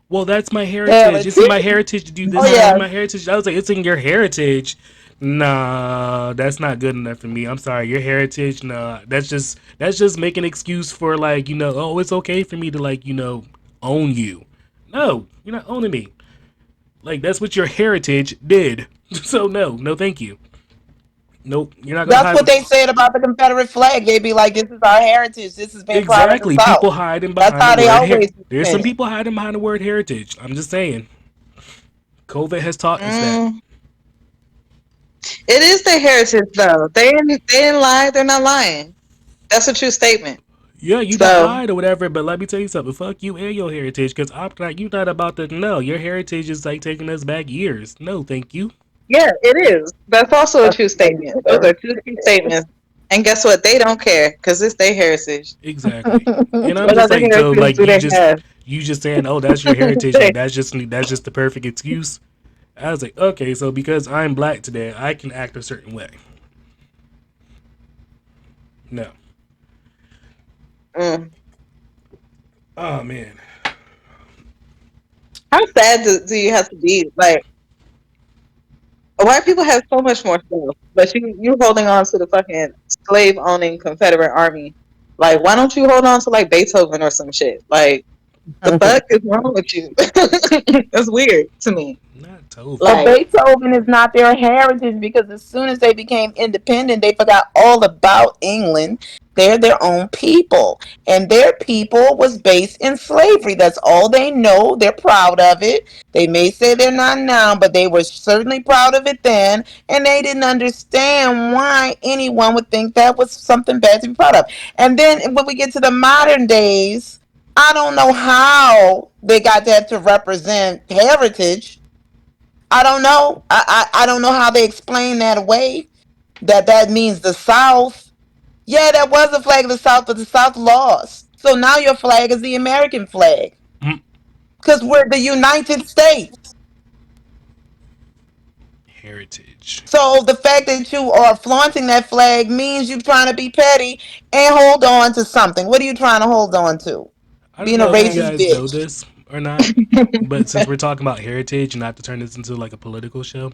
Well, that's my heritage. It's in my heritage. heritage to do Oh this. It's yeah. in my heritage. I was like, it's in your heritage. Nah, that's not good enough for me. I'm sorry, your heritage. Nah, that's just make an excuse for like oh, it's okay for me to like own you. No, you're not owning me. Like that's what your heritage did. So no, no, thank you. Nope, you're not gonna That's what hide. they said about the Confederate flag. They'd be like, "This is our heritage. This is being proud of the Exactly, South." people hiding That's behind the how they word. always There's some spin it. people hiding behind the word heritage. I'm just saying. COVID has taught us that. Mm, it is their heritage, though. They didn't lie. They're not lying. That's a true statement. Yeah, you not So lied or whatever, but let me tell you something. Fuck you and your heritage, because I'm not. You not about to. No, your heritage is like taking us back years. No, thank you. yeah, it is. That's also a That's true statement. Those are two true statements. And guess what? They don't care because it's their heritage. Exactly. And I'm What just other like, so heritage like do you they just have? you just saying, oh, that's your heritage. Like that's just the perfect excuse. I was like, okay, so because I'm black today, I can act a certain way. No. Mm. Oh man. How sad do you have to be? Like, white people have so much more stuff, but you holding on to the fucking slave owning Confederate Army. Like, why don't you hold on to like Beethoven or some shit? Like, the fuck is wrong with you? That's weird to me. Not Tovin. But Like, Beethoven is not their heritage because as soon as they became independent, they forgot all about England. They're their own people. And their people was based in slavery. That's all they know. They're proud of it. They may say they're not now, but they were certainly proud of it then. And they didn't understand why anyone would think that was something bad to be proud of. And then when we get to the modern days, I don't know how they got that to represent heritage. I don't know. I don't know how they explain that away. That means the South. Yeah, that was the flag of the South, but the South lost. So now your flag is the American flag Mm, because we're the United States. heritage. So the fact that you are flaunting that flag means you're trying to be petty and hold on to something. What are you trying to hold on to? I don't Being a know if you racist guys know bitch. this or not, but since we're talking about heritage, not to turn this into like a political show,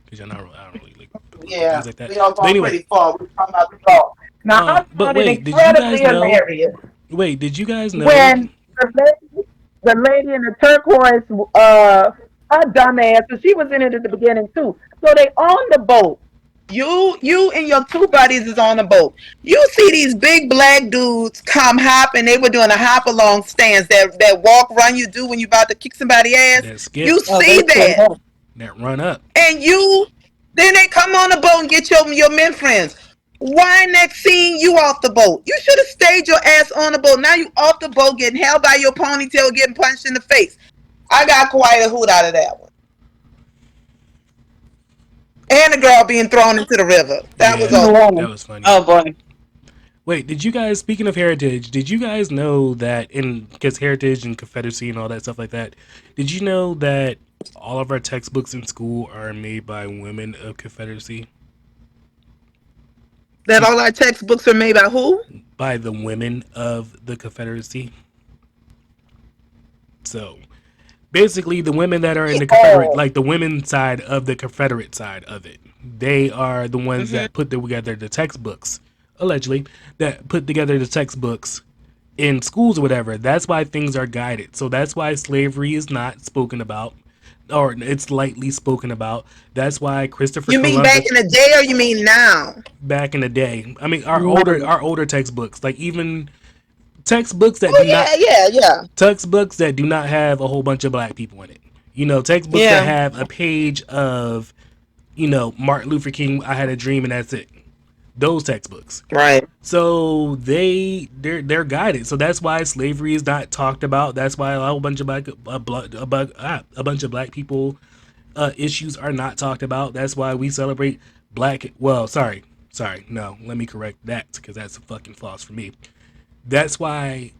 because I don't really like political Yeah, things like that. we all But gone anyway, pretty far. We're talking about the law. Now I but found it wait, did you incredibly guys know? hilarious Wait, did you guys know? when the lady in the turquoise, her dumbass, so she was in it at the beginning too. So they on the boat. You and your two buddies is on the boat. You see these big black dudes come hopping. They were doing a hop along stance that walk run you do when you about to kick somebody ass. That You skip, oh, they see sure that, have. that run up. and then they come on the boat and get your men friends. Why next scene you off the boat? You should have stayed your ass on the boat. Now you off the boat getting held by your ponytail, getting punched in the face. I got quite a hoot out of that one. And the girl being thrown into the river. That was Yeah, all. that was funny. Oh boy. Wait, did you guys? Speaking of heritage, did you guys know that in because heritage and Confederacy and all that stuff like that? Did you know that all of our textbooks in school are made by women of Confederacy? That all our textbooks are made by who? By the women of the Confederacy. So basically, the women that are in the Confederate, Oh. like the women side of the Confederate side of it, they are the ones Mm-hmm. that put together the textbooks, allegedly, that put together the textbooks in schools or whatever. That's why things are guided. So that's why slavery is not spoken about, or it's lightly spoken about. That's why Christopher You mean back Columbus in the day or you mean now? back in the day. I mean, No. our older textbooks, like even textbooks that Oh do not yeah, yeah, yeah. textbooks that do not have a whole bunch of black people in it. Textbooks that Yeah. have a page of, Martin Luther King, I had a dream and that's it. Those textbooks. Right. So they're guided. So that's why slavery is not talked about. That's why a whole bunch of a bunch of black people issues are not talked about. That's why we celebrate black. Well, sorry, no. Let me correct that because that's fucking false for me. That's why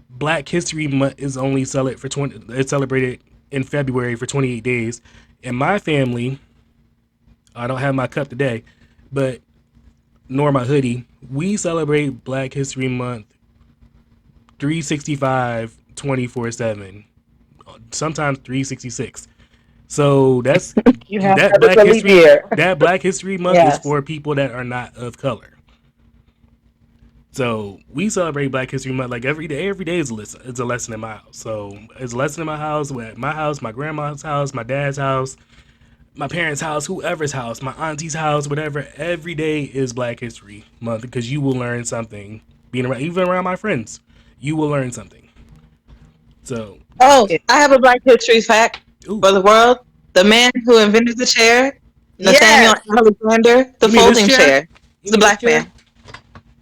Black History Month is only it's celebrated in February for 28 days. In my family, I don't have my cup today, but nor my hoodie. We celebrate Black History Month 365 24/7, sometimes 366. So that's You have that to Black believe History here. that Black History Month is Yes. for people that are not of color. So we celebrate Black History Month like every day. Every day is a lesson. It's a lesson in my house. So it's a lesson in my house, at my house, my grandma's house, my dad's house, my parents' house, whoever's house, my auntie's house, whatever. Every day is Black History Month because you will learn something. Being around, even around my friends, you will learn something. So, Oh, Yeah. I have a Black History fact ooh, for the world. The man who invented the chair, Nathaniel Yes. Alexander, the you mean this folding chair? chair. You He's a mean this black chair? man.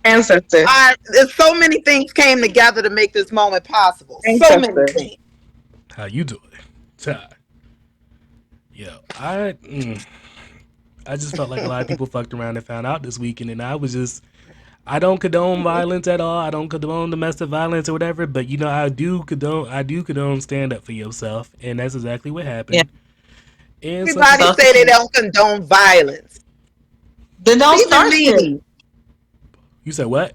Ancestor. There's so many things came together to make this moment possible. So many Ancestor. things. How you doing? Ty. Yo, I just felt like a lot of people fucked around and found out this weekend, and I don't condone violence at all. I don't condone domestic violence or whatever, but I do condone stand up for yourself, and that's exactly what Yeah. happened. And some Everybody people, say they Self-defense. don't condone violence. Then don't Even start shit. me. you said what?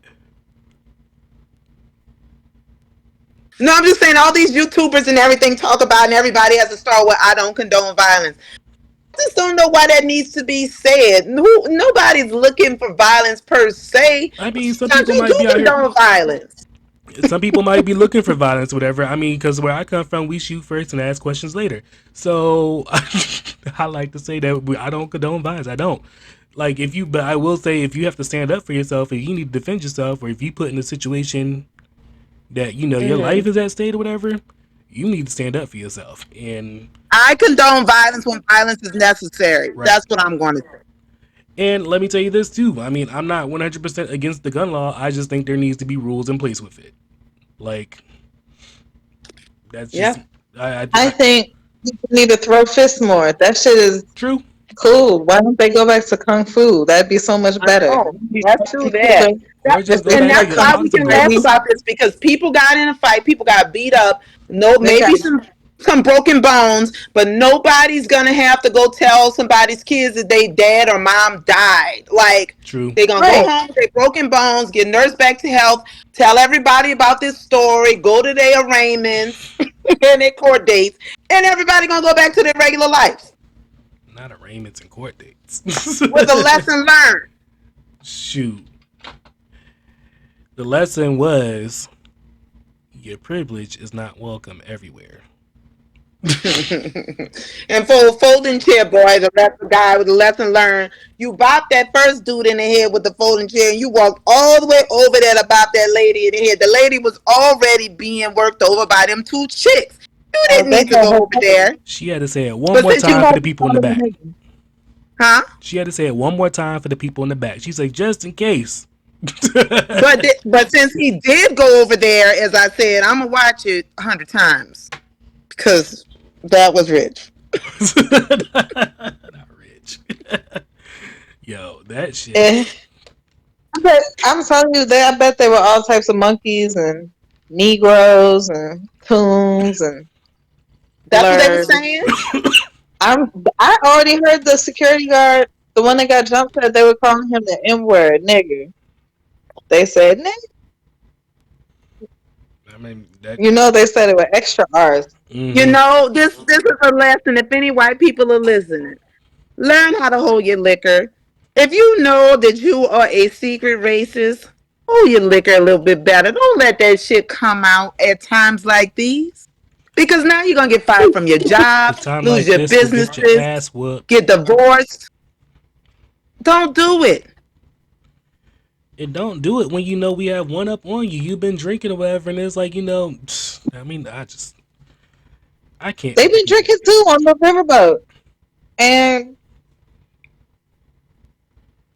No, I'm just saying all these YouTubers and everything talk about, and everybody has to start with, I don't condone violence. I just don't know why that needs to be said. Nobody's looking for violence per se. I mean, some Sometimes people you might do be out here. condone violence. Some people might be looking for violence, or whatever. I mean, because where I come from, we shoot first and ask questions later. So I like to say that I don't condone violence. I don't. But I will say, if you have to stand up for yourself, if you need to defend yourself, or if you put in a situation that your life is at stake or whatever, you need to stand up for yourself. And I condone violence when violence is necessary. right. That's what I'm going to say. And let me tell you this too. I mean, I'm not 100% against the gun law. I just think there needs to be rules in place with it. Like that's just Yeah. I think people need to throw fists more. That shit is true. cool. Why don't they go back to kung fu? That'd be so much I better. know. Let's do that. Or If just go they And back had to that's your kung why we boxing can fu, at laugh gloves. least about this, because people got in a fight, people got beat up, they got maybe some broken bones, but nobody's gonna have to go tell somebody's kids that they dad or mom died. Like, True. they're gonna go right. home with their broken bones, get nursed back to health, tell everybody about this story, go to their arraignments and their court dates, and everybody gonna go back to their regular lives Not arraignments and court dates. with a lesson learned. Shoot. The lesson was your privilege is not welcome everywhere. And for a folding chair boy, the guy with the lesson learned, you bopped that first dude in the head with the folding chair, and you walked all the way over there to bop that lady in the head. The lady was already being worked over by them two chicks. You didn't They need to got go her over there. She had to say it one But more since you time for the people in the back. huh? She had to say it one more time for the people in the back. She's like, just in case. But since he did go over there, as I said, I'm gonna watch it 100 times because that was rich. Not rich. Yo, that shit. Eh. I'm telling you, I bet there were all types of monkeys and Negroes and coons and That's what they were blurs. saying. I already heard the security guard, the one that got jumped at, they were calling him the N word, nigger. They said nigger. I mean, that. You know, they said it with extra R's. Mhm. You know, this is a lesson. If any white people are listening, learn how to hold your liquor. If you know that you are a secret racist, hold your liquor a little bit better. Don't let that shit come out at times like these. Because now you're going to get fired from your A job, time lose like your this, go get your businesses, ass whooped. get divorced. Don't do it. And don't do it when you know we have one up on you. You've been drinking or whatever, and it's like, I mean, I can't. They've been drinking too on the riverboat. And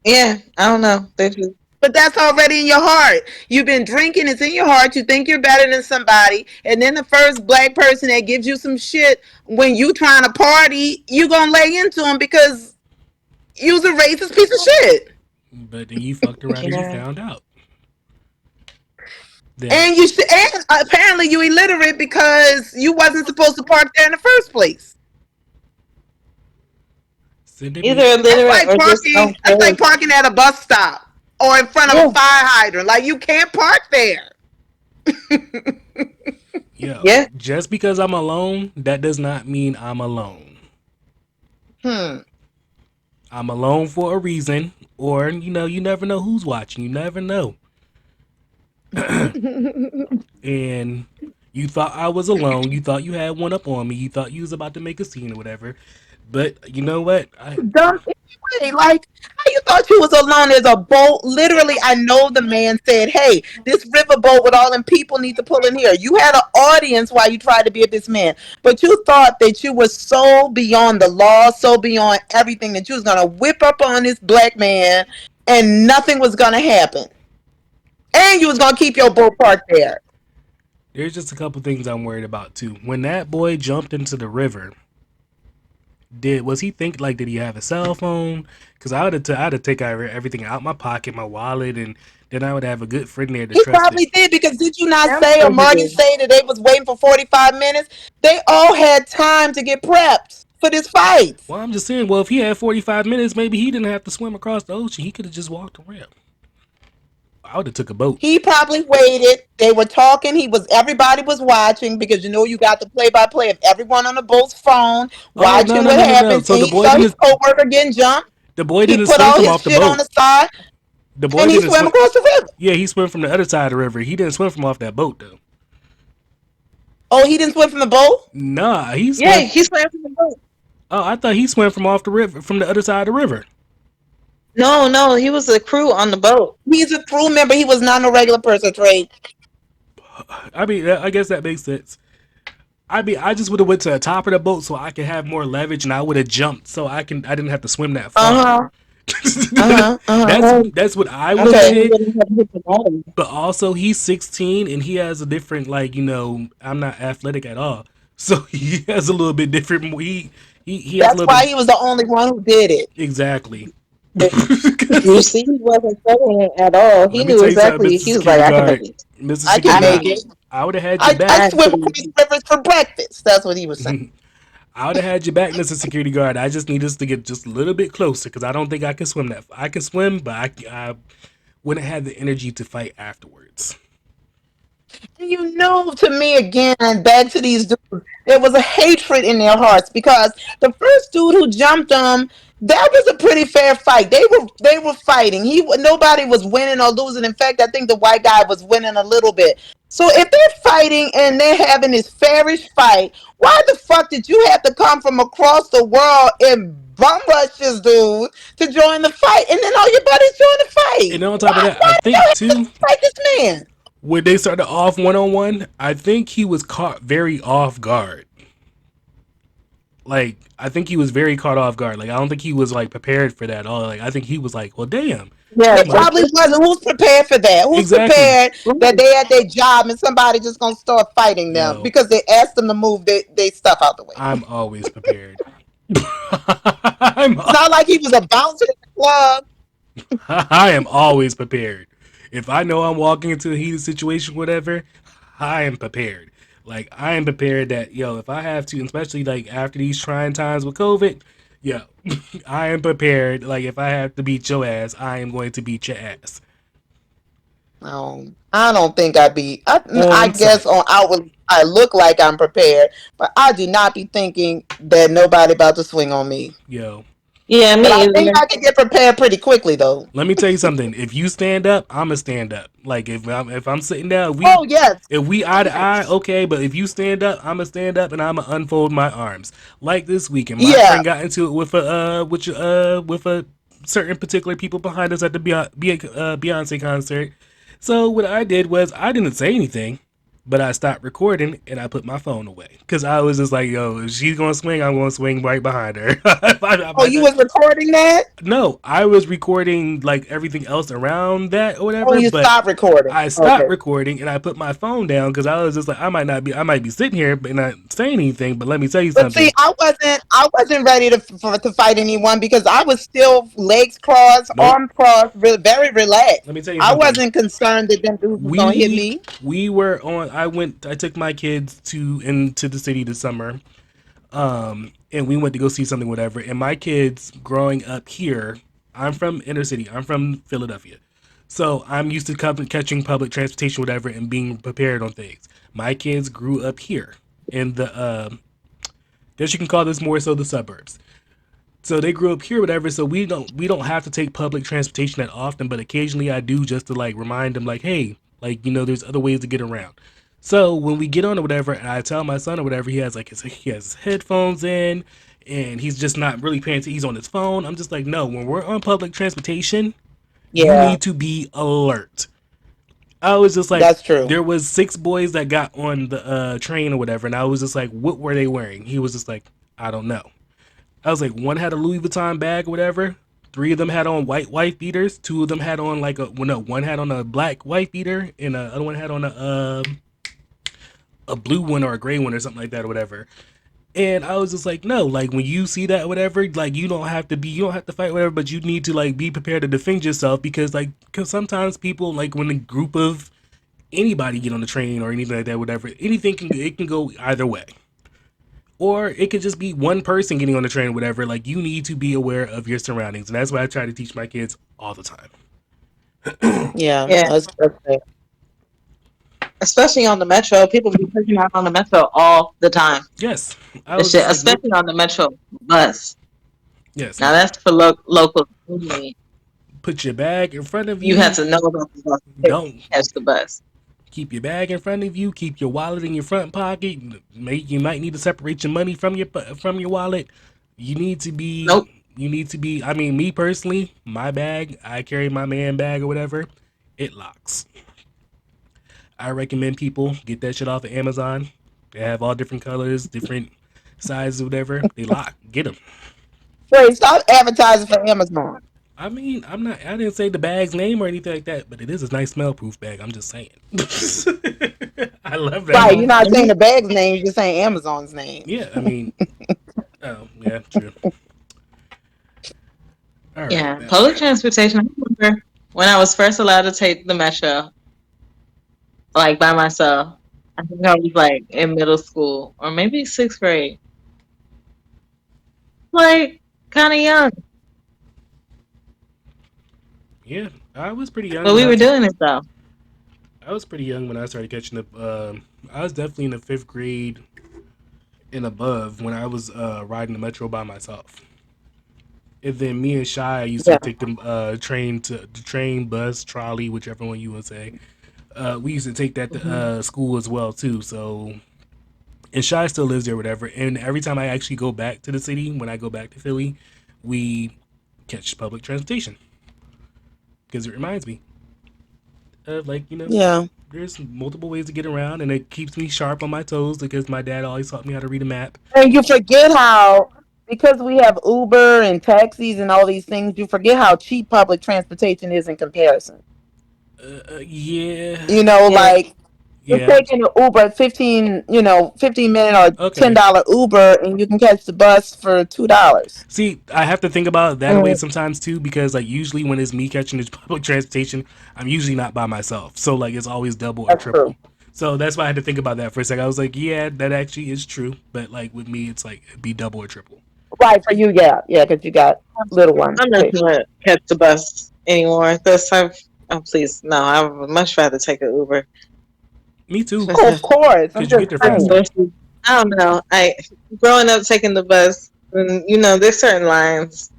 yeah, I don't know. They just But that's already in your heart. You've been drinking, it's in your heart. You think you're better than somebody. And then the first black person that gives you some shit when you trying to party, you going to lay into them because you's a racist piece of shit. But then you fucked around and you yeah. found out. That And and apparently you illiterate because you wasn't supposed to park there in the first place. sending Either me. illiterate or just don't That's care. like parking at a bus stop or in front of a Yeah, fire hydrant. Like you can't park there. Yo, yeah. just because I'm alone, that does not mean I'm alone. Hmm. I'm alone for a reason, or you never know who's watching. You never know. And you thought I was alone. You thought you had one up on me. You thought you was about to make a scene or whatever. But you know what? Dumb anyway. Like how you thought you was alone? There's a boat. Literally, I know the man said, "Hey, this river boat with all them people need to pull in here." You had an audience while you tried to be with this man, but you thought that you were so beyond the law, so beyond everything that you was gonna whip up on this black man, and nothing was gonna happen, and you was gonna keep your boat parked there. There's just a couple things I'm worried about too. When that boy jumped into the river, was he think like did he have a cell phone? Because I'd have taken everything out my pocket, my wallet, and then I would have a good friend there to He trust it. probably did because did you not I'm say or sure he Marty did. say that they was waiting for 45 minutes? They all had time to get prepped for this fight. Well, I'm just saying. Well, if he had 45 minutes, maybe he didn't have to swim across the ocean. He could have just walked around. I would have took a boat. He probably waited. They were talking. Everybody was watching because you got the play by play of everyone on the boat's phone Oh no watching no what no no no! happened. So And he saw his coworker getting jumped. the boy He didn't put swim all from his off the shit on boat. the side The boy and he didn't swam swim. across the river. Yeah, he swam from the other side of the river. He didn't swim from off that boat though. Oh, he didn't swim from the boat? Nah, he Yeah, swam. he swam from the boat. Oh, I thought he swam from off the river, from the other side of the river. No, no, he was a crew on the boat. He's a crew member. He was not a regular person, Trey. I mean, I guess that makes sense. I mean, I just would have went to the top of the boat so I could have more leverage, and I would have jumped so I didn't have to swim that Uh far. huh. Uh huh. Uh huh. That's what I would have So he Okay. did. wouldn't have hit the bottom. But also, he's 16 and he has a different, like, I'm not athletic at all, so he has a little bit different. He has a That's little why bit he was the only one who did it. exactly. You see, he wasn't studying at all. He Let me knew tell you something, exactly. Mr. He was like, Security I can make Guard. it. Mr. I can Security I make Guard, it. I would have had your I back. swim across rivers for breakfast. That's what he was saying. I would have had your back, Mr. Security Guard. I just need us to get just a little bit closer because I don't think I can swim that. I can swim, but I wouldn't have the energy to fight afterwards. To me again, back to these dudes, there was a hatred in their hearts because the first dude who jumped them, that was a pretty fair fight. They were fighting. Nobody was winning or losing. In fact, I think the white guy was winning a little bit. So if they're fighting and they're having this fairish fight, why the fuck did you have to come from across the world and bum rush this dude to join the fight, and then all your buddies join the fight? And on top of that, I Why did y'all think have to too, fight this man? when they started off 1-on-1, I think he was caught very off guard. Like, I think he was very caught off guard. Like, I don't think he was like prepared for that at all. Like, I think he was like, well, damn. Yeah, It probably wasn't. Who's prepared for that? Who's Exactly. prepared that they at their job and somebody just gonna start fighting them Yo. because they asked them to move their stuff out the way? I'm always prepared. It's not like he was a bouncer in the club. I am always prepared. If I know I'm walking into a heated situation, whatever, I am prepared. Like, I am prepared that, if I have to, especially like after these trying times with COVID, yo, I am prepared. Like, if I have to beat your ass, I am going to beat your ass. No, I don't think I'd be. I On guess site. on outward, I look like I'm prepared, but I do not be thinking that nobody about to swing on me. Yo, yeah, me But I either. think I can get prepared pretty quickly, though. let me tell you something. If you stand up, I'ma stand up. Like, if I'm sitting down, Oh yes, if we eye to eye, okay. But if you stand up, I'ma stand up and I'ma unfold my arms. Like this weekend, my yeah. friend got into it with a certain particular people behind us at the Beyonce concert. So what I did was I didn't say anything. But I stopped recording and I put my phone away because I was just like, "Yo, if she's gonna swing, I'm gonna swing right behind her." Oh, you was recording that? No, I was recording like everything else around that or Oh, whatever, you but stopped recording. I stopped Okay. recording and I put my phone down because I was just like, I might be sitting here but not saying anything. But let me tell you But see, something. I wasn't ready to fight anyone because I was still legs crossed, Nope. arms crossed, very relaxed. Let me tell you I something. wasn't concerned that them dudes was gonna hit We me. we were on. I took my kids to into the city this summer, and we went to go see something, whatever. And my kids growing up here, I'm from inner city. I'm from Philadelphia, so I'm used to catching public transportation, whatever, and being prepared on things. My kids grew up here in the, guess you can call this more so the suburbs. So they grew up here, whatever. So we don't have to take public transportation that often, but occasionally I do just to like remind them, like, hey, like there's other ways to get around. So when we get on or whatever, and I tell my son or whatever, he has his headphones in, and he's just not really paying attention. He's on his phone. I'm just like, no, when we're on public transportation, you Yeah, need to be alert. I was just like, that's true. there was 6 boys that got on the train or whatever, and I was just like, what were they wearing? He was just like, I don't know. I was like, one had a Louis Vuitton bag or whatever. 3 of them had on white wife beaters. 2 of them had on like one had on a black wife beater, and the other one had on a blue one or a gray one or something like that or whatever. And I was just like, no, like when you see that or whatever, like you don't have to fight whatever, but you need to like be prepared to defend yourself because sometimes people like when a group of anybody get on the train or anything like that, whatever, it can go either way. Or it could just be one person getting on the train or whatever. Like you need to be aware of your surroundings. And that's what I try to teach my kids all the time. Yeah, Yeah, that's it. especially on the metro. People be pushing out on the metro all the time. Yes. I The was shit, just like, nope. especially on the metro bus. Yes. Now that's for local only. Put your bag in front of You have you. to know about the bus to Don't catch the bus. keep your bag in front of you. Keep your wallet in your front pocket. You might need to separate your money from your wallet. You need to be. Nope. You need to be. I mean, me personally, my bag. I carry my man bag or whatever. It locks. I recommend people get that shit off of Amazon. They have all different colors, different sizes, whatever. They lock. Get them. Wait, stop advertising for Amazon. I mean, I'm not. I didn't say the bag's name or anything like that, but it is a nice smell-proof bag. I'm just saying. I love that. Right, you're not Let saying me. the bag's name, you're just saying Amazon's name. Yeah, I mean, oh yeah, true. All right, Yeah, now. public transportation. I remember when I was first allowed to take the metro, like by myself. I think I was like in middle school or maybe sixth grade. Like kind of young, Yeah, I was pretty young but when we were doing it though. I was pretty young when I started catching up. I was definitely in the 5th grade and above when I was riding the metro by myself. And then me and Shy used to Yeah. take the train, bus, trolley, whichever one you would say. We used to take that to Hmm. school as well too. So and Shy still lives there, whatever. And every time I actually go back to the city, when I go back to Philly, we catch public transportation because it reminds me of Yeah. there's multiple ways to get around, and it keeps me sharp on my toes because my dad always taught me how to read a map. And you forget how, because we have Uber and taxis and all these things, you forget how cheap public transportation is in comparison. Yeah, Yeah, Like you're yeah. taking an Uber 15-minute or Okay. $10 Uber, and you can catch the bus for $2. See, I have to think about it that way mm, sometimes too because like usually when it's me catching this public transportation, I'm usually not by myself. So like it's always double or That's true. triple. So that's why I had to think about that for a second. I was like, yeah, that actually is true, but like with me, it's like it'd be double or triple. Right, for you, yeah, yeah, because you got little ones I'm not too. gonna catch the bus anymore. This time, oh please, no. I would much rather take an Uber. Me too, Oh, of course. I'm because you get just there saying. faster. I don't know. I growing up taking the bus, and there's certain lines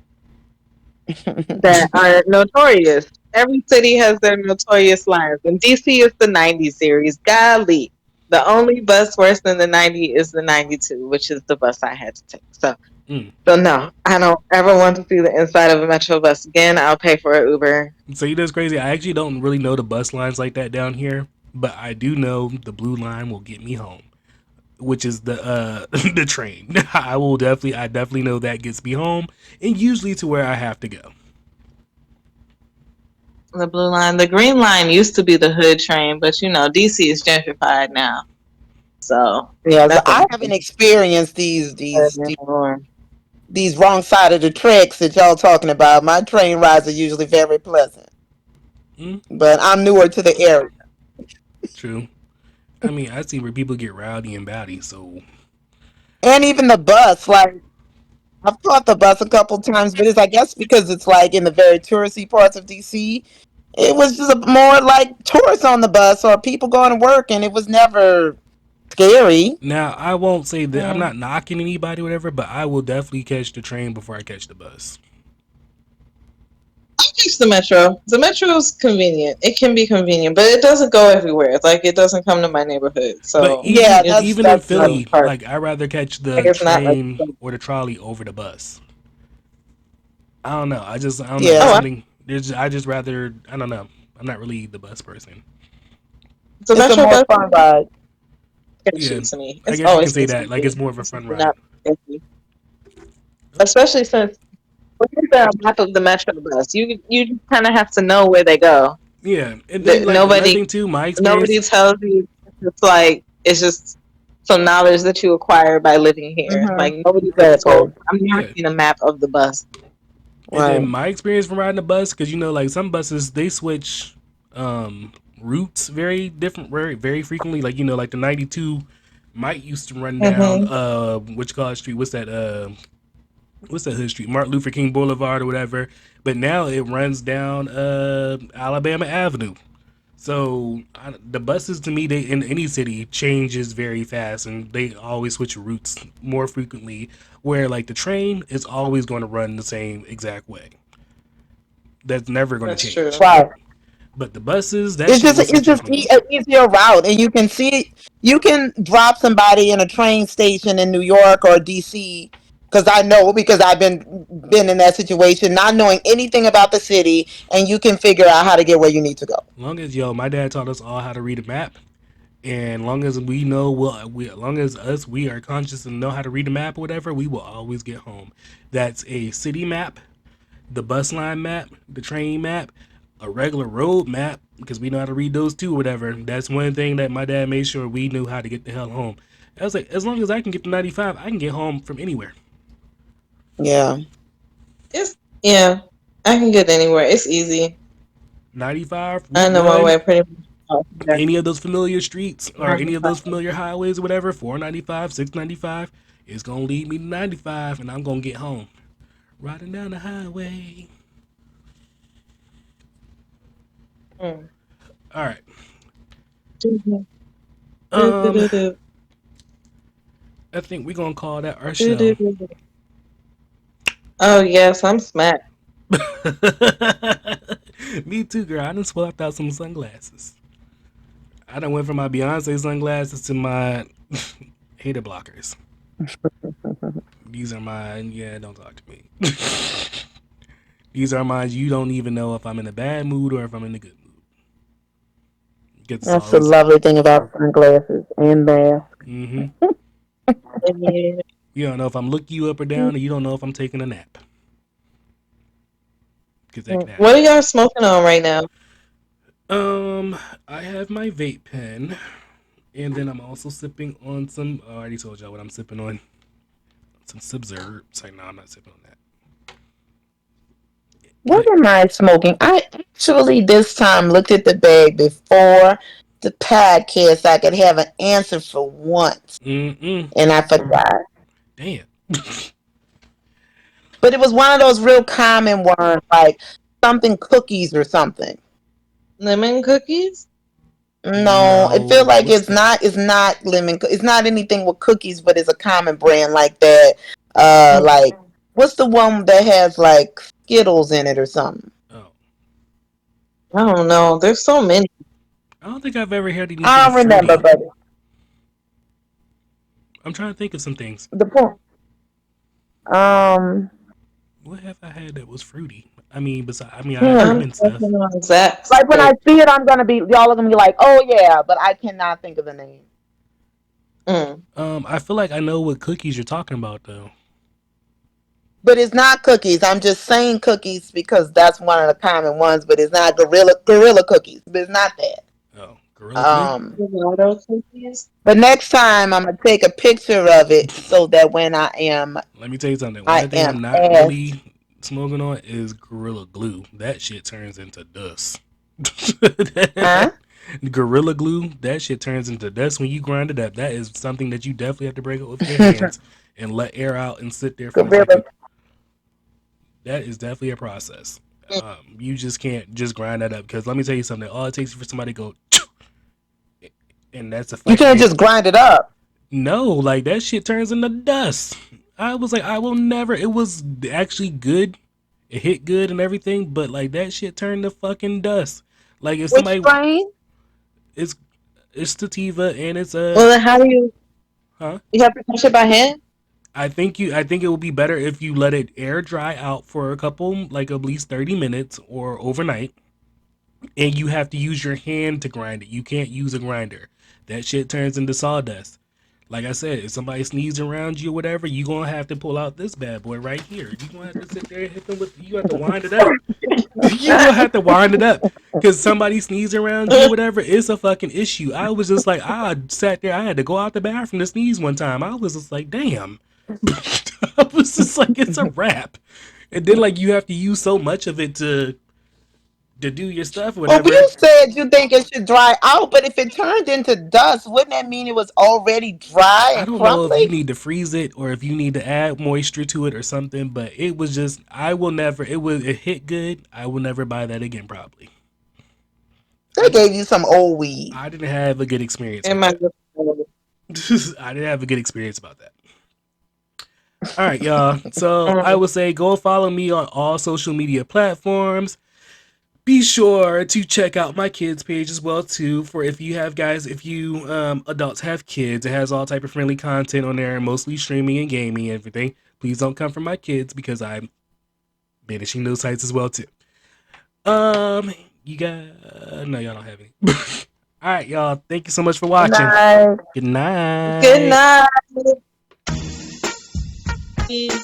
that are notorious. Every city has their notorious lines, and DC is the 90 series. Golly, the only bus worse than the 90 is the 92, which is the bus I had to take. So, Mm. so no, I don't ever want to see the inside of a metro bus again. I'll pay for an Uber. So you know it's crazy. I actually don't really know the bus lines like that down here. but I do know the blue line will get me home, which is the the train. I definitely know that gets me home, and usually to where I have to go. The blue line. The green line used to be the hood train, but DC is gentrified now, so Yeah, so that I doesn't haven't experienced these happen these these, anymore. these wrong side of the tracks that y'all talking about. My train rides are usually very pleasant, Mm, but I'm newer to the area. true. I mean, I see where people get rowdy and bowdy, so And even the bus, like I've caught the bus a couple times, but it's I guess because it's like in the very touristy parts of DC. It was just more like tourists on the bus or people going to work, and it was never scary. now I won't say that I'm Mm. not knocking anybody, or whatever, but I will definitely catch the train before I catch the bus. I use the metro. The metro is convenient. It can be convenient, but it doesn't go everywhere. Like it doesn't come to my neighborhood, But so Yeah, that's even in that's not true. Philly, part. like I rather catch Like the it's not like. train or the trolley over the bus. I don't know. I don't know. There's Yeah, Oh, something. I just rather. I don't know. I'm not really the bus person. the it's a metro more bus fun ride. sketchy Yeah, to me. I It's guess you can always say sketchy that. to Like it's me. more of a It's fun ride. not sketchy, especially since when you the map of the metro bus, you just kind of have to know where they go. Yeah, and then like another Nobody thing too. My nobody experience. tells you. It's just some knowledge that you acquire by living here. Hmm. Like nobody's ever told. Exactly. I've never Yeah, seen a map of the bus. and then Right. my experience from riding the bus, because like some buses they switch um routes very different, very frequently. Like like the 92 might used to run down Mm-hmm. which college street? What's that hood street? Martin Luther King Boulevard or whatever. But now it runs down Alabama Avenue. So the buses to me, they in any city changes very fast, and they always switch routes more frequently. Where like the train is always going to run the same exact way. That's never going to That's true. change. Right. But the buses, that shit will It's switch just up and down. an easier route, and you can see you can drop somebody in a train station in New York or DC. Because I know because I've been in that situation, not knowing anything about the city, and you can figure out how to get where you need to go. Long as my dad taught us all how to read a map, and long as we know, long as we are conscious and know how to read a map or whatever, we will always get home. That's a city map, the bus line map, the train map, a regular road map, because we know how to read those too, or whatever. That's one thing that my dad made sure we knew how to get the hell home. I was like, as long as I can get to 95, I can get home from anywhere. Yeah. It's yeah. I can get anywhere. It's easy. 95, I Route know my 1, way pretty much. any of those familiar streets or any of those familiar highways or whatever, 495, 695, it's going to lead me to 95 and I'm going to get home. Riding down the highway. Mm. All right. Do, do, Um, do, do, I think we're going to call that our do, show. do, do. Oh yes, I'm smacked. Me too, girl. I done swapped out some sunglasses. I done went from my Beyonce sunglasses to my hater blockers. These are mine. Yeah, don't talk to me. These are mine. You don't even know if I'm in a bad mood or if I'm in a good mood. Because it's That's the always. lovely thing about sunglasses and masks. Mm-hmm. Yeah. You don't know if I'm looking you up or down, and you don't know if I'm taking a nap. Because that can What happen. are y'all smoking on right now? Um, I have my vape pen, and then I'm also sipping on some. Oh, I already told y'all what I'm sipping on. Some Subserve. Sorry, no, I'm not sipping on that. What But am I smoking? I actually this time looked at the bag before the podcast. I could have an answer for once, mm-mm, and I forgot. damn. But it was one of those real common ones, like something cookies or something. Lemon cookies? No, it feels No, like what's that? it's not it's not anything with cookies, but it's a common brand like that. Mm. Like what's the one that has like Skittles in it or something? Oh, I don't know. There's so many. I don't think I've ever had I anything don't remember, fruity. but I'm trying to think of some things. the point. Um, What have I had that was fruity? I mean, besides, I mean, I have them I'm and stuff. checking on Zach's Like when I page. see it, y'all are gonna be like, oh yeah, but I cannot think of the name. Mm. I feel like I know what cookies you're talking about though. But it's not cookies. I'm just saying cookies because that's one of the common ones. But it's not gorilla cookies. But it's not that. Oh, Gorilla Glue. Gelato cookies. But next time I'm gonna take a picture of it so that when Let me tell you something. I One thing am I'm not asked. really smoking on is Gorilla Glue. That shit turns into dust. Huh? Gorilla Glue, that shit turns into dust when you grind it up. That is something that you definitely have to break up with your hands and let air out and sit there for like Gorilla. a. That is definitely a process. Mm. You just can't just grind that up because let me tell you something. All it takes for somebody to go, and that's a You fact. can't just grind it up. No, like that shit turns into dust. I was like, I will never. It was actually good. It hit good and everything, but like that shit turned to fucking dust. Like if Which somebody, strain? it's it's sativa and it's a, Well, then how do huh? you have to touch it by hand? I think it will be better if you let it air dry out for a couple, like at least 30 minutes or overnight, and you have to use your hand to grind it. You can't use a grinder. That shit turns into sawdust. Like I said, if somebody sneezes around you or whatever, you gonna have to pull out this bad boy right here. You gonna have to sit there and hit them with. You have to wind it up. You gonna have to wind it up because somebody sneezes around you or whatever. It's a fucking issue. I was just like, I sat there. I had to go out the bathroom to sneeze one time. I was just like, damn. I was just like, it's a wrap. And then like you have to use so much of it to do your stuff or Well, whatever. you said you think it should dry out, but if it turned into dust, wouldn't that mean it was already dry I and don't know if you crumbly? need to freeze it or if you need to add moisture to it or something, but it was just I will never it hit good. I will never buy that again probably. They I gave you some old weed. I didn't have a good experience It with might that. just I didn't have a good experience about that. All right, y'all. So I um, would say go follow me on all social media platforms. Be sure to check out my kids page as well too. For if you have guys, if you adults have kids, it has all type of friendly content on there, mostly streaming and gaming and everything. Please don't come from my kids because I'm banishing those sites as well too. You got no, y'all don't have any. All right, y'all. Thank you so much for Good watching. night. Good good night. night.